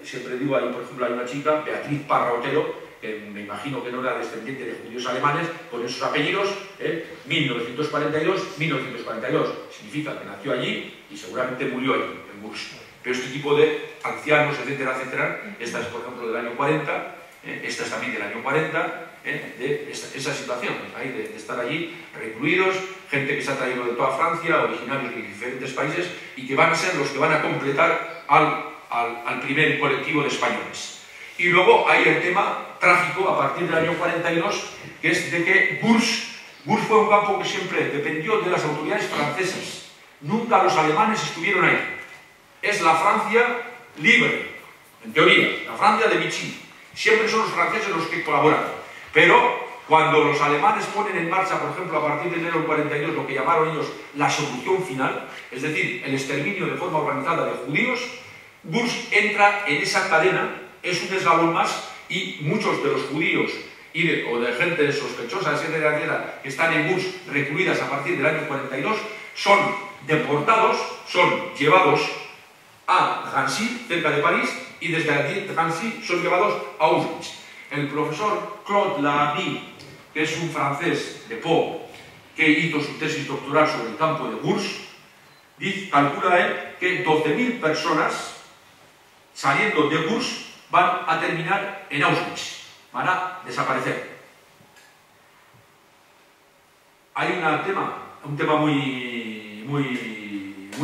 Siempre digo, por ejemplo, hay una chica, Beatriz Parra Otero, que me imagino que no era descendiente de judíos alemanes, con esos apellidos, 1942, significa que nació allí y seguramente murió allí, en Gurs. Pero este tipo de ancianos, etcétera, etcétera, esta es, por ejemplo, del año 40, esta es también del año 40, de esa situación, de estar allí recluidos, gente que se ha traído de toda Francia, originarios de diferentes países, y que van a ser los que van a completar al primer colectivo de españoles. Y luego hay el tema trágico a partir del año 42, que es de que Gurs fue un campo que siempre dependió de las autoridades francesas. Nunca los alemanes estuvieron ahí. Es la Francia libre, en teoría, la Francia de Vichy. Siempre son los franceses los que colaboran. Pero cuando los alemanes ponen en marcha, por ejemplo, a partir de enero del 42, lo que llamaron ellos la solución final, es decir, el exterminio de forma organizada de judíos, Gurs entra en esa cadena, es un eslabón más, y muchos de los judíos o de gente sospechosa, etcétera, etcétera, que están en Gurs recluidas a partir del año 42, son deportados, son llevados a Drancy, cerca de París, y desde allí de Drancy son llevados a Auschwitz. El profesor Claude Laharie, que es un francés de Pau, que hizo su tesis doctoral sobre el campo de Gurs, calcula él que 12.000 personas saliendo de Gurs van a terminar en Auschwitz, van a desaparecer. Hay un tema muy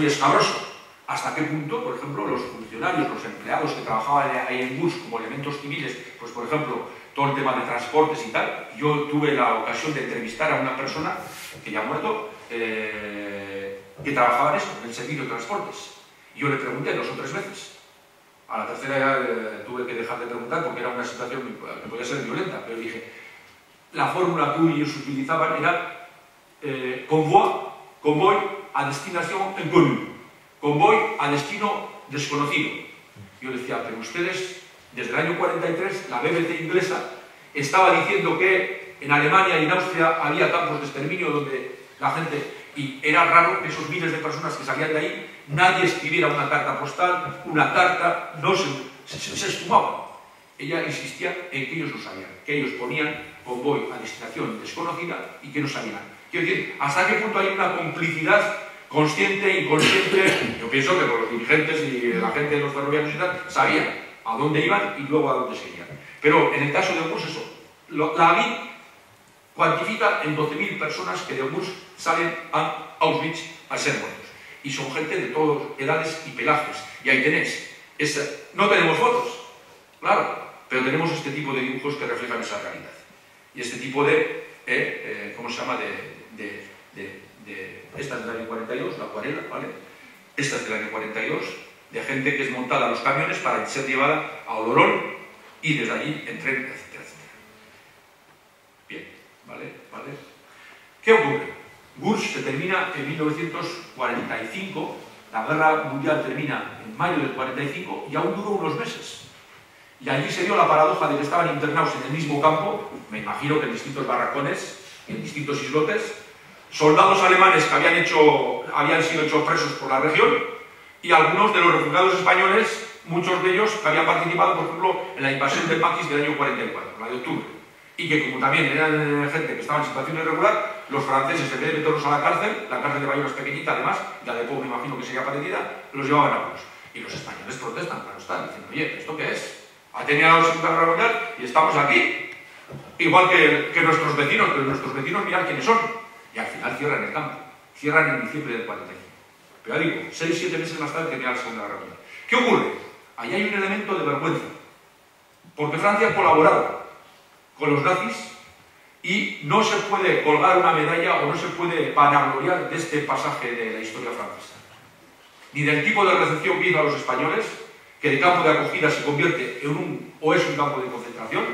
escabroso. ¿Hasta qué punto, por ejemplo, los funcionarios, los empleados que trabajaban ahí en Gurs como elementos civiles, pues por ejemplo, todo el tema de transportes y tal? Yo tuve la ocasión de entrevistar a una persona que ya ha muerto, que trabajaba en eso, en el servicio de transportes. Y yo le pregunté 2 o 3 veces. A la tercera ya tuve que dejar de preguntar porque era una situación que podía ser violenta, pero dije, la fórmula que ellos utilizaban era convoy a destinación inconnue, convoy a destino desconocido. Yo decía, pero ustedes, desde el año 43, la BBC inglesa estaba diciendo que en Alemania y en Austria había campos de exterminio donde la gente, y era raro que esos miles de personas que salían de ahí, nadie escribiera una carta postal, una carta, no se esfumaban. Ella insistía en que ellos lo sabían, que ellos ponían convoy a destinación desconocida y que no sabían. Quiero decir, ¿hasta qué punto hay una complicidad consciente, inconsciente? Yo pienso que los dirigentes y la gente de los ferroviarios y tal sabían, a dónde iban y luego a dónde seguían. Pero en el caso de Gurs, eso, la AVID cuantifica en 12.000 personas que de Gurs salen a Auschwitz a ser muertos. Y son gente de todas edades y pelajes. Y ahí tenéis. No tenemos fotos, claro, pero tenemos este tipo de dibujos que reflejan esa realidad. Y este tipo de, ¿cómo se llama? Esta es del año 42, la acuarela, ¿vale? Esta es del año 42, de gente que es montada a los camiones para ser llevada a Odorón y desde allí en tren, etcétera, etcétera. Bien, ¿vale? ¿Qué ocurre? Gurs se termina en 1945, la guerra mundial termina en mayo del 45 y aún duró unos meses. Y allí se dio la paradoja de que estaban internados en el mismo campo, me imagino que en distintos barracones, en distintos islotes, soldados alemanes que habían sido hechos presos por la región y algunos de los refugiados españoles, muchos de ellos que habían participado, por ejemplo, en la invasión del Maquis del año 44, la de octubre. Y que como también eran gente que estaba en situación irregular, los franceses, en vez de meterlos a la cárcel de Bayona es pequeñita además, la de Pau me imagino que sería parecida, los llevaban a Gurs. Y los españoles protestan, claro están, diciendo, oye, ¿esto qué es? Ha terminado la Segunda Guerra Mundial y estamos aquí. Igual que nuestros vecinos, pero nuestros vecinos mirad quiénes son. Y al final cierran el campo. Cierran en diciembre del 45. Pero ya digo, 6-7 meses más tarde termina la Segunda Guerra Mundial. ¿Qué ocurre? Ahí hay un elemento de vergüenza. Porque Francia ha colaborado con los nazis y no se puede colgar una medalla o no se puede vanagloriar de este pasaje de la historia francesa. Ni del tipo de recepción que hizo a los españoles, que de campo de acogida se convierte en es un campo de concentración,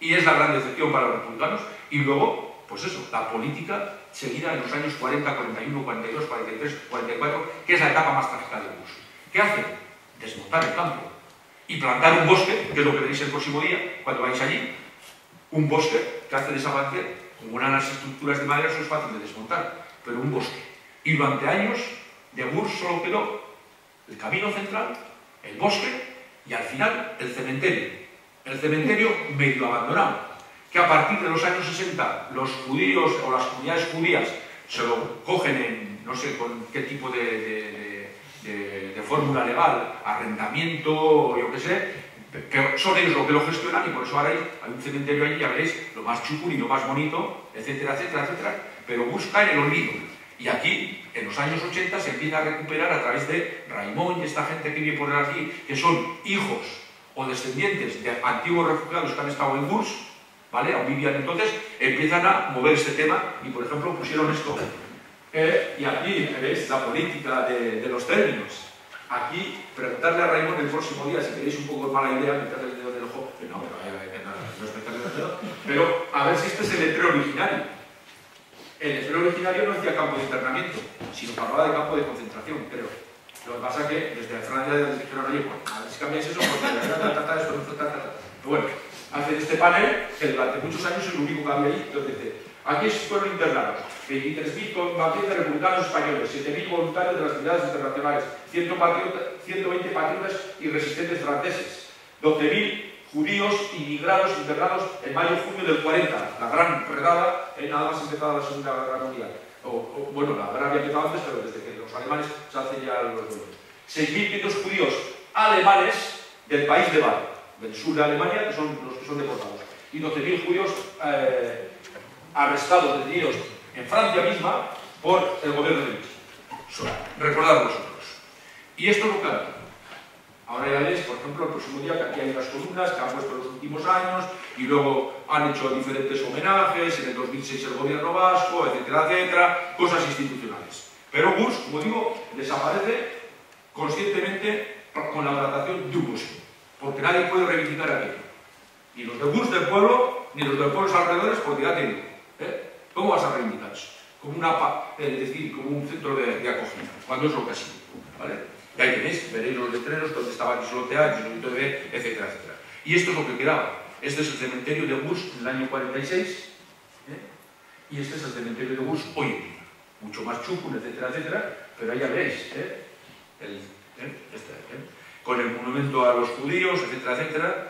y es la gran decepción para los republicanos, y luego, pues eso, la política seguida en los años 40, 41, 42, 43, 44, que es la etapa más trágica del Gurs. ¿Qué hacen? Desmontar el campo y plantar un bosque, que es lo que veréis el próximo día, cuando vais allí, un bosque que hace desaparecer, como eran las estructuras de madera, eso es fácil de desmontar, pero un bosque. Y durante años, de Gurs solo quedó el camino central, el bosque y al final el cementerio medio abandonado, que a partir de los años 60 los judíos o las comunidades judías se lo cogen en no sé con qué tipo de fórmula legal, arrendamiento, yo qué sé, pero son ellos los que lo gestionan y por eso ahora hay un cementerio allí, ya veréis, lo más chucuri, lo más bonito, etcétera, etcétera, etcétera, pero busca en el olvido. Y aquí, en los años 80, se empieza a recuperar a través de Raimón y esta gente que vive por aquí, que son hijos o descendientes de antiguos refugiados que han estado en Gurs, ¿vale? Aún vivían entonces, empiezan a mover este tema y, por ejemplo, pusieron esto. Y aquí veréis la política de los términos. Aquí, preguntarle a Raimón el próximo día, si queréis un poco mala idea, meterle el dedo en el ojo, que no, no es meterle el dedo, pero a ver si este es el letrero originario. El letrero originario no decía campo de internamiento, sino que hablaba de campo de concentración, creo. Lo que pasa es que desde Francia dijeron, oye, pues, a ver si cambiáis eso, porque pero bueno, hacen este panel que durante muchos años es lo único que había ahí, donde dice, aquí fueron internados 23.000 combatientes republicanos españoles, 7.000 voluntarios de las unidades internacionales, 120 patriotas y resistentes franceses, 12.000 judíos inmigrados internados en mayo-junio del 40, la gran redada, nada más empezada la Segunda Guerra Mundial. Bueno, la guerra había empezado antes, pero desde que los alemanes se hacen ya los duelos. 6.500 judíos alemanes del país de Bar, del sur de Alemania, que son los que son deportados, y 12.000 judíos arrestados, detenidos en Francia misma por el gobierno de Vichy. Recordad vosotros. Y esto es lo que han. Ahora ya veis, por ejemplo, el próximo día que aquí hay unas columnas que han puesto en los últimos años y luego han hecho diferentes homenajes, en el 2006 el gobierno vasco, etcétera, etcétera, cosas institucionales. Pero Gurs, como digo, desaparece conscientemente con la plantación de un bosque, porque nadie puede reivindicar aquello. Ni los de Gurs del pueblo, ni los de los pueblos alrededores, porque ya te digo, ¿cómo vas a reivindicar eso? Como una es decir, como un centro de acogida, cuando es lo que ha sido, ¿vale? Y ahí tenéis, veréis los letreros donde estaba Islote A, Islote B, etcétera, etcétera. Y esto es lo que quedaba. Este es el cementerio de Gurs en el año 46, y este es el cementerio de Gurs hoy en día. Mucho más chucun, etcétera, etcétera, pero ahí ya veréis, con el monumento a los judíos, etcétera, etcétera.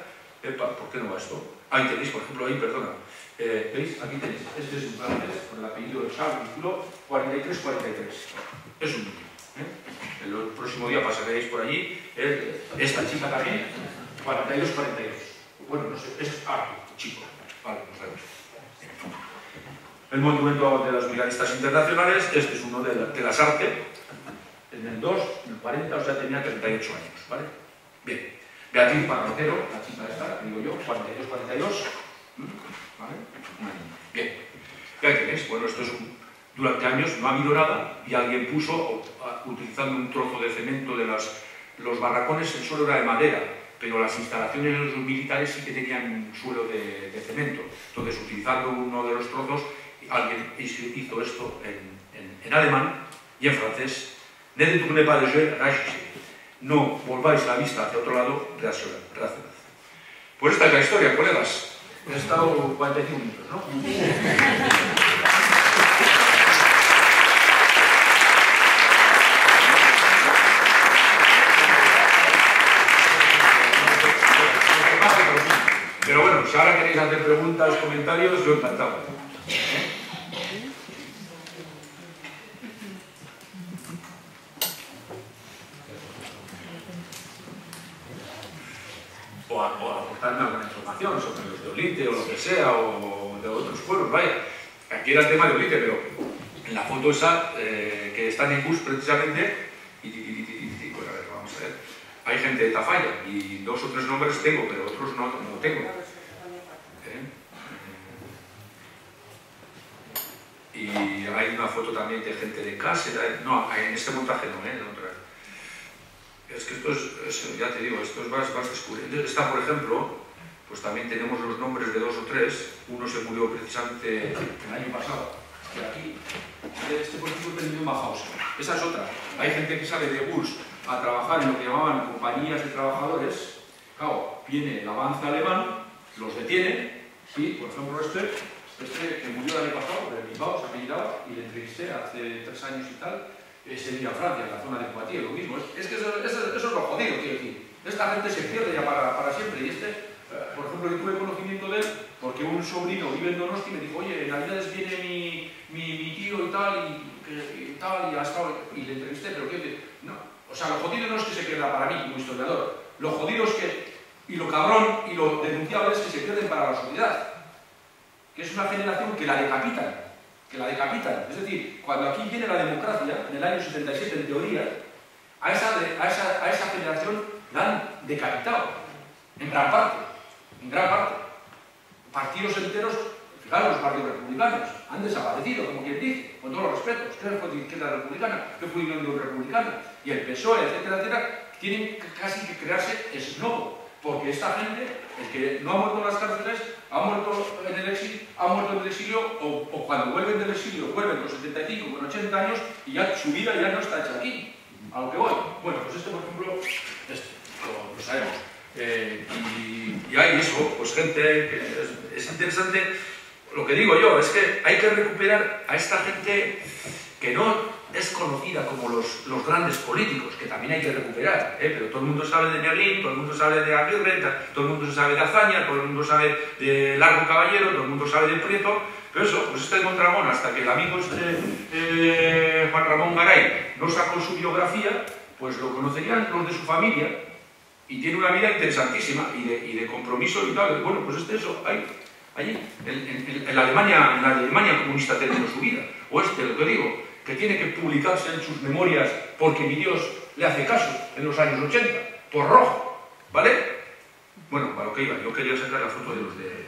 ¿Por qué no va esto? Ahí tenéis, por ejemplo, ahí, perdona. ¿Veis? Aquí tenéis. Este es un francés con el apellido de Charles, título 43-43. Es un niño. El próximo día pasaréis por allí. Esta chica también, 42-42. Bueno, no sé, es harto, chico. Vale, nos vemos. El monumento de los brigadistas internacionales, este es uno de las artes, en el 2, en el 40, o sea, tenía 38 años, ¿vale? Bien. Beatriz Parrotero, la chica esta, digo yo, 42-42, ¿vale? Bien. Ya tenéis, bueno, esto es durante años no ha habido nada y alguien puso, utilizando un trozo de cemento de los barracones, el suelo era de madera, pero las instalaciones de los militares sí que tenían suelo de cemento. Entonces, utilizando uno de los trozos, alguien hizo esto en alemán y en francés. Ne détournez pas les yeux, réagissez. No volváis la vista hacia otro lado, reaccionad. Pues esta es la historia, colegas. He estado 45 minutos, ¿no? Pero bueno, si ahora queréis hacer preguntas, comentarios, yo encantado. O aportarme alguna información sobre los de Olite o lo que sea, o de otros pueblos, vaya. Aquí era el tema de Olite, pero en la foto esa, que están en bus precisamente, bueno, a ver, vamos a ver. Hay gente de Tafalla y 2 o 3 nombres tengo, pero otros no tengo. Y hay una foto también de gente de Cáceres, no, en este montaje no, en otra. Es que esto es, ya te digo, esto es vas descubriendo. Esta, por ejemplo, pues también tenemos los nombres de 2 o 3. Uno se murió precisamente el año pasado, de aquí. Este, por ejemplo, perdió en Bauhaus. Esa es otra. Hay gente que sale de Burs a trabajar en lo que llamaban compañías de trabajadores. Claro, viene el avance alemán, los detiene, y, por ejemplo, este que murió el año pasado, de Bilbao, se apellidaba, y le entrevisté hace 3 años y tal. Se vino a Francia, en la zona de Poitiers, lo mismo. Es que eso es lo jodido, quiero decir. Esta gente se pierde ya para siempre. Y por ejemplo, yo tuve conocimiento de él porque un sobrino vive en Donosti y me dijo, oye, en Navidades viene mi tío y tal, y ha estado, y le entrevisté, pero quiero decir, no. O sea, lo jodido no es que se pierda para mí como historiador. Lo jodido es que, y lo cabrón y lo denunciable es que se pierden para la sociedad. Que es una generación que la decapitan. Es decir, cuando aquí viene la democracia, en el año 77 en teoría, a esa generación la han decapitado, en gran parte. Partidos enteros, fijaros, los partidos republicanos, han desaparecido, como quien dice, con todos los respetos. ¿Qué fue de izquierda republicana? ¿Qué fue de Unión Republicana? Y el PSOE, etcétera, tienen casi que crearse esnobo, porque esta gente, el que no ha muerto en las cárceles, ha muerto en el exilio, o cuando vuelven del exilio, vuelven con 75, con 80 años, y ya su vida ya no está hecha aquí. A lo que voy. Bueno, pues por ejemplo, lo sabemos. Y hay eso, pues gente que es interesante. Lo que digo yo es que hay que recuperar a esta gente que no es conocida como los grandes políticos, que también hay que recuperar, pero todo el mundo sabe de Negrín, todo el mundo sabe de Aguirre, todo el mundo sabe de Azaña, todo el mundo sabe de Largo Caballero, todo el mundo sabe de Prieto, pero eso, pues este de Mondragón, hasta que el amigo Juan Ramón Garay no sacó su biografía, pues lo conocerían los de su familia, y tiene una vida interesantísima, y de compromiso y tal. Bueno, pues allí, en la Alemania comunista terminó su vida, o lo que digo, que tiene que publicarse en sus memorias porque mi Dios le hace caso en los años 80, por rojo, ¿vale? Bueno, para lo que iba, yo quería sacar la foto de los de...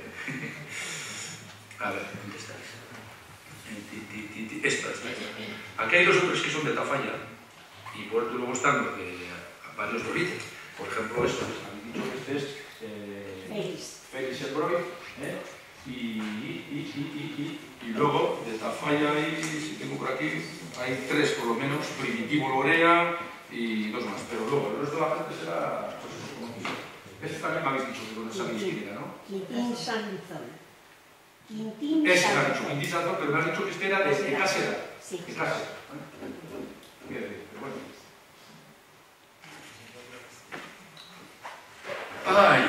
A ver, ¿dónde estáis? Esta. Aquí hay 2 o 3 que son de Tafalla, y luego están los de varios de Olite. Por ejemplo, estos, habéis dicho que este es Félix Elbroy, y luego de Tafalla hay, si tengo por aquí, hay 3 por lo menos, Primitivo Lorea y 2 más, pero luego el resto de la gente será, pues eso, como que este también me habéis dicho que no sabéis quién era, ¿no? Quintín Sanzón. Ese me ha dicho, Quintín Sanzón, pero me has dicho que este era de Cáceres. Sí. De Cáceres. Pero bueno. Ay.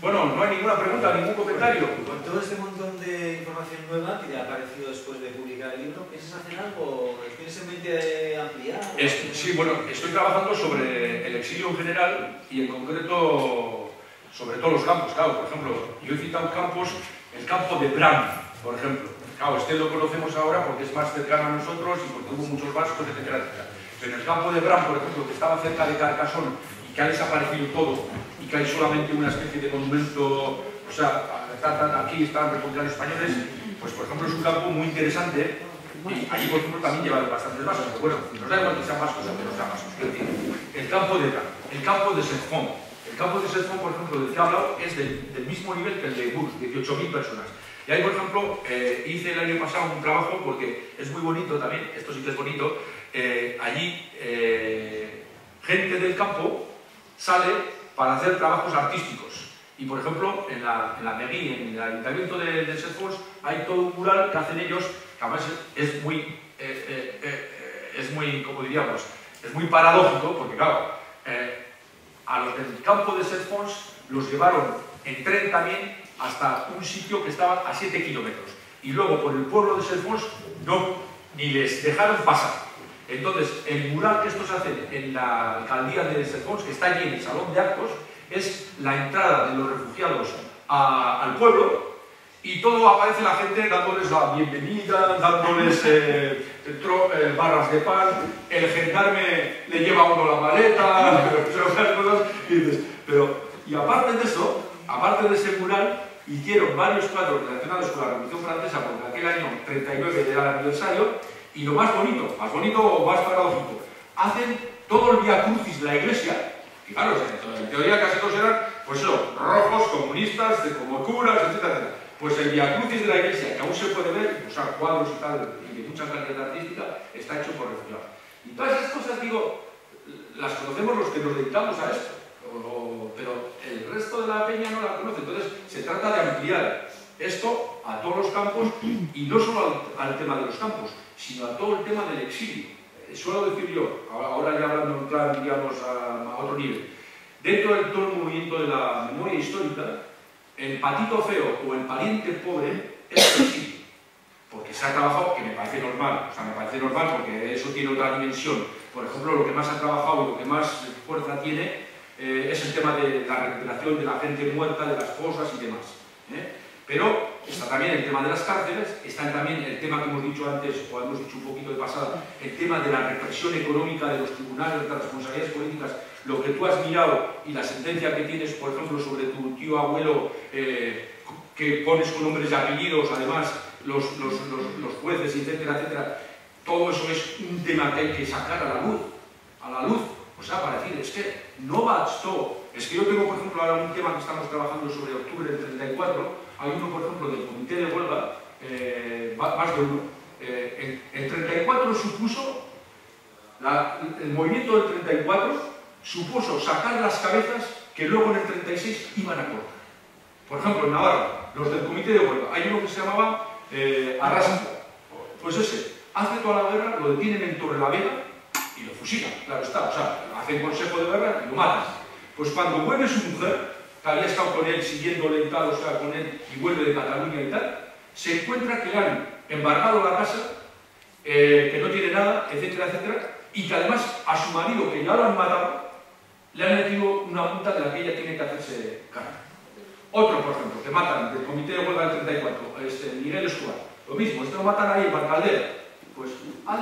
Bueno, no hay ninguna pregunta, ningún comentario. Con todo este montón de información nueva que te ha aparecido después de publicar el libro, ¿piensas hacer algo? ¿Tienes en mente ampliar? Sí, bueno, estoy trabajando sobre el exilio en general y en concreto sobre todos los campos, claro, por ejemplo, yo he citado campos, el campo de Bram, por ejemplo. Claro, este lo conocemos ahora porque es más cercano a nosotros y porque hubo muchos vascos, etcétera, etcétera. Pero en el campo de Bram, por ejemplo, que estaba cerca de Carcassonne y que ha desaparecido todo y que hay solamente una especie de monumento, o sea, aquí están republicanos españoles, pues por ejemplo es un campo muy interesante y allí por ejemplo también llevan bastantes vascos, pero bueno, nos da igual que sean vascos o que no sean vascos. El campo de Bram, el campo de Saint-Fond. El campo de Saint-Fond, por ejemplo, del que he hablado, es del mismo nivel que el de Bourges, 18.000 personas. Y ahí, por ejemplo, hice el año pasado un trabajo, porque es muy bonito también, esto sí que es bonito, allí gente del campo sale para hacer trabajos artísticos. Y, por ejemplo, en la mairie, en el ayuntamiento de Saint-Fond, hay todo un mural que hacen ellos, que además es muy, como diríamos, es muy paradójico, porque claro, a los del campo de Saint-Fond los llevaron en tren también hasta un sitio que estaba a 7 kilómetros. Y luego por el pueblo de Saint-Fond ni les dejaron pasar. Entonces, el mural que estos hacen en la alcaldía de Saint-Fond, que está allí en el salón de actos, es la entrada de los refugiados al pueblo, y todo aparece la gente dándoles la bienvenida, dándoles barras de pan, el gendarme le lleva a uno la maleta, y aparte de eso, aparte de ese mural, hicieron varios cuadros relacionados con la Revolución Francesa, porque aquel año 39 era el aniversario, y lo más bonito o más paradójico, hacen todo el Vía Crucis de la iglesia, y claro, en teoría casi todos eran, pues eso, rojos, comunistas, como curas, etcétera. Pues el Vía Crucis de la iglesia, que aún se puede ver, o sea, cuadros y tal, y de mucha calidad artística, está hecho por refugiados. Y todas esas cosas, digo, las conocemos los que nos dedicamos a esto, pero el resto de la peña no la conoce. Entonces, se trata de ampliar esto a todos los campos, y no solo al tema de los campos, sino a todo el tema del exilio. Suelo decir yo, ahora ya hablando en plan, digamos, a otro nivel, dentro del todo el movimiento de la memoria histórica, el patito feo o el pariente pobre es el exilio. Porque se ha trabajado, que me parece normal, o sea, me parece normal porque eso tiene otra dimensión. Por ejemplo, lo que más ha trabajado y lo que más fuerza tiene es el tema de la recuperación de la gente muerta, de las fosas y demás. Pero está también el tema de las cárceles, está también el tema que hemos dicho antes, o hemos dicho un poquito de pasada, el tema de la represión económica de los tribunales, de las responsabilidades políticas, lo que tú has mirado y la sentencia que tienes, por ejemplo, sobre tu tío abuelo, que pones con nombres y apellidos, además, los jueces, etcétera, etcétera, todo eso es un tema que hay que sacar a la luz, o sea, para decir, es que no bastó. Es que yo tengo, por ejemplo, ahora un tema que estamos trabajando sobre octubre del 34, hay uno, por ejemplo, del comité de huelga, más de uno. El 34 supuso, el movimiento del 34 supuso sacar las cabezas que luego en el 36 iban a cortar. Por ejemplo, en Navarra, los del comité de huelga, hay uno que se llamaba Arrasca. Pues ese, hace toda la guerra, lo detienen en Torrelavega y lo fusilan, claro está, o sea, hacen consejo de guerra y lo matan. Pues cuando vuelve su mujer, que había estado con él, siguiéndole y tal, o sea, con él, y vuelve de Cataluña y tal, se encuentra que le han embargado la casa, que no tiene nada, etcétera, etcétera, y que además a su marido, que ya lo han matado, le han metido una multa de la que ella tiene que hacerse cargo. Otro, por ejemplo, que matan del comité de huelga del 34, Miguel Escobar, lo mismo, lo matan ahí en Barcaldera, pues han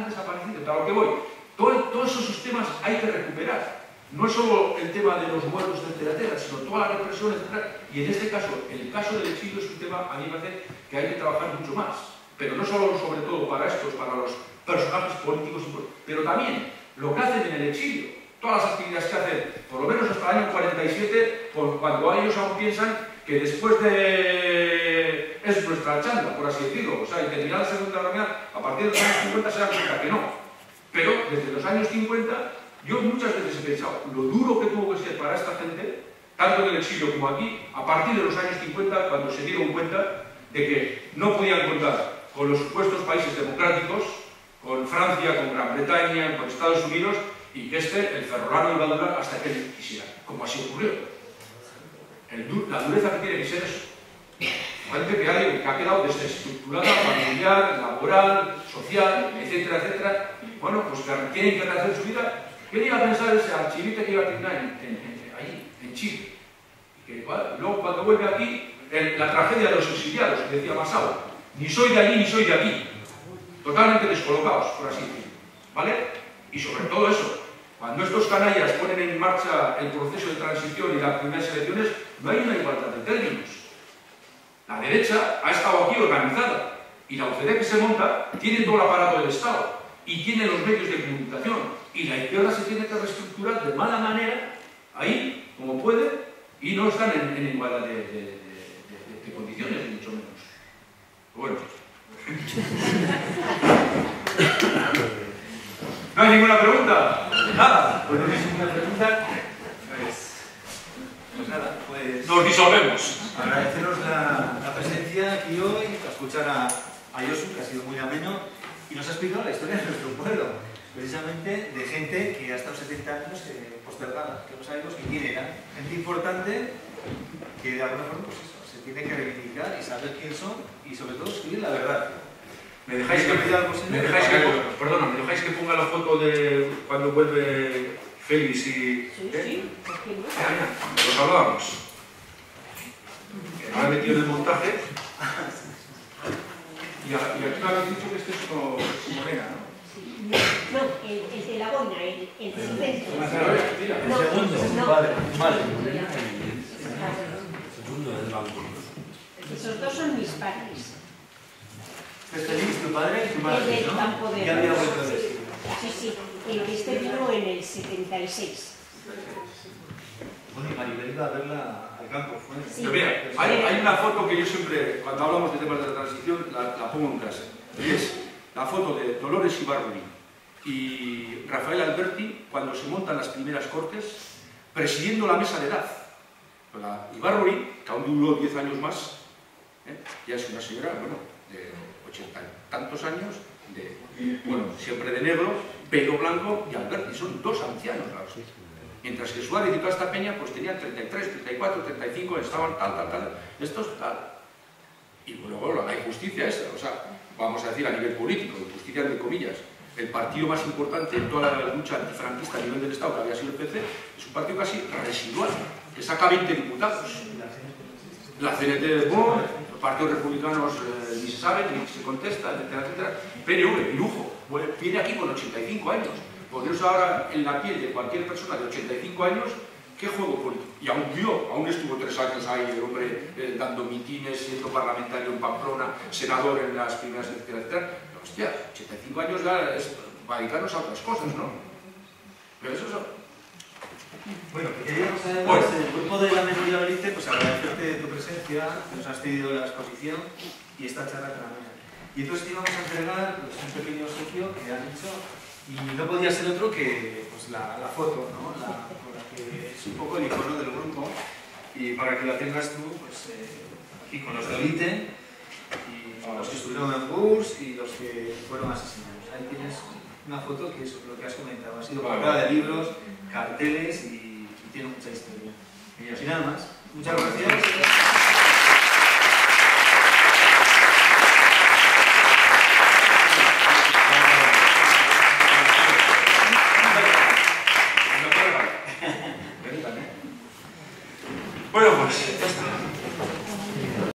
desaparecido, a lo que voy. Todos esos sistemas hay que recuperar. No es solo el tema de los muertos, etcétera, sino toda la represión, etcétera. Y en este caso, el caso del exilio es un tema, a mí me parece, que hay que trabajar mucho más. Pero no solo, sobre todo, para estos, para los personajes políticos, pero también lo que hacen en el exilio. Todas las actividades que hacen, por lo menos hasta el año 47, cuando ellos aún piensan que después de... es nuestra chanda, por así decirlo. O sea, y terminar la Segunda Guerra Mundial, a partir de los años 50 se dan cuenta que no. Pero desde los años 50... yo muchas veces he pensado lo duro que tuvo que ser para esta gente, tanto en el exilio como aquí, a partir de los años 50, cuando se dieron cuenta de que no podían contar con los supuestos países democráticos, con Francia, con Gran Bretaña, con Estados Unidos, y que el ferrolano iba a durar hasta que él quisiera, como así ocurrió. La dureza que tiene que ser eso. Gente que ha quedado desestructurada, familiar, laboral, social, etcétera, etcétera. Bueno, pues que tienen que rehacer su vida. ¿Qué iba a pensar ese archivista que iba a terminar allí, en Chile? que luego cuando vuelve aquí, la tragedia de los exiliados, que decía Masao, ni soy de allí ni soy de aquí, totalmente descolocados, por así decirlo, ¿vale? Y sobre todo eso, cuando estos canallas ponen en marcha el proceso de transición y las primeras elecciones, no hay una igualdad de términos. La derecha ha estado aquí organizada y la OCDE que se monta tiene todo el aparato del Estado y tiene los medios de comunicación y la izquierda se tiene que reestructurar de mala manera, ahí, como puede, y no están en igualdad de condiciones, ni mucho menos. Bueno. ¿No hay ninguna pregunta? Nada, pues no hay ninguna pregunta. Pues nada, pues... Nos disolvemos. Agradeceros la presencia aquí hoy, a escuchar a Josu, que ha sido muy ameno, y nos ha explicado la historia de nuestro pueblo, precisamente de gente que ha estado 70 años postergada, que no sabemos ni quién era. Gente importante que de alguna forma, pues eso, se tiene que reivindicar y saber quién son, y sobre todo escribir la verdad. ¿Me dejáis que ponga la foto de cuando vuelve Félix y... Sí, sí, ¿por qué no? Los hablábamos. Que no he metido en el montaje. Y aquí me habéis dicho que este es Morena, ¿no? No, el de la boina, el siguiente. El segundo, no. padre, madre. Esos dos son mis padres. Es Félix, tu padre y tu El madre, del ¿no? campo de... Ya había vuelto de sí. Sí, sí, el que este vino en el 76. Bueno, y Maribel iba a verla al campo, fue. Sí. Pero mira, hay una foto que yo siempre, cuando hablamos de temas de la transición, la pongo en clase. Y es la foto de Dolores Ibárruri y Rafael Alberti cuando se montan las primeras cortes, presidiendo la mesa de edad. La Ibárruri, que aún duró 10 años más, ya es una señora, bueno, de 80 y tantos años, bueno, siempre de negro, pelo blanco, y Alberti, son dos ancianos, claro. Mientras que Suárez y toda esta peña pues tenían 33, 34, 35, estaban tal, estos tal. Y luego la injusticia esa, o sea, vamos a decir a nivel político, injusticia de comillas, el partido más importante en toda la lucha antifranquista a nivel del Estado, que había sido el PC, es un partido casi residual, que saca 20 diputados. La CNT de Bon, los partidos republicanos ni se sabe, ni se contesta, etcétera, etcétera. PNV, Lujo, viene aquí con 85 años. Poneros ahora en la piel de cualquier persona de 85 años, ¿qué juego político? Y aún estuvo 3 años ahí, el hombre dando mitines, siendo parlamentario en Pamplona, senador en las primeras elecciones, etcétera. Pero, hostia, 85 años ya es para dedicarnos a otras cosas, ¿no? Pero eso es... Bueno, queríamos además, el grupo de la memoria Belice, pues agradecerte tu presencia, que nos has cedido la exposición y esta charla tan amena. Y entonces te íbamos a entregar pues, un pequeño obsequio que han hecho, y no podía ser otro que pues, la foto, ¿no? Con la que es un poco el icono del grupo, y para que la tengas tú, pues aquí con los de Elite, y los que estuvieron en Burs y los que fueron asesinados. Ahí tienes una foto que es lo que has comentado, ha sido portada de libros, carteles y tiene mucha historia. Y así nada más. Muchas gracias. Bueno, pues ya está.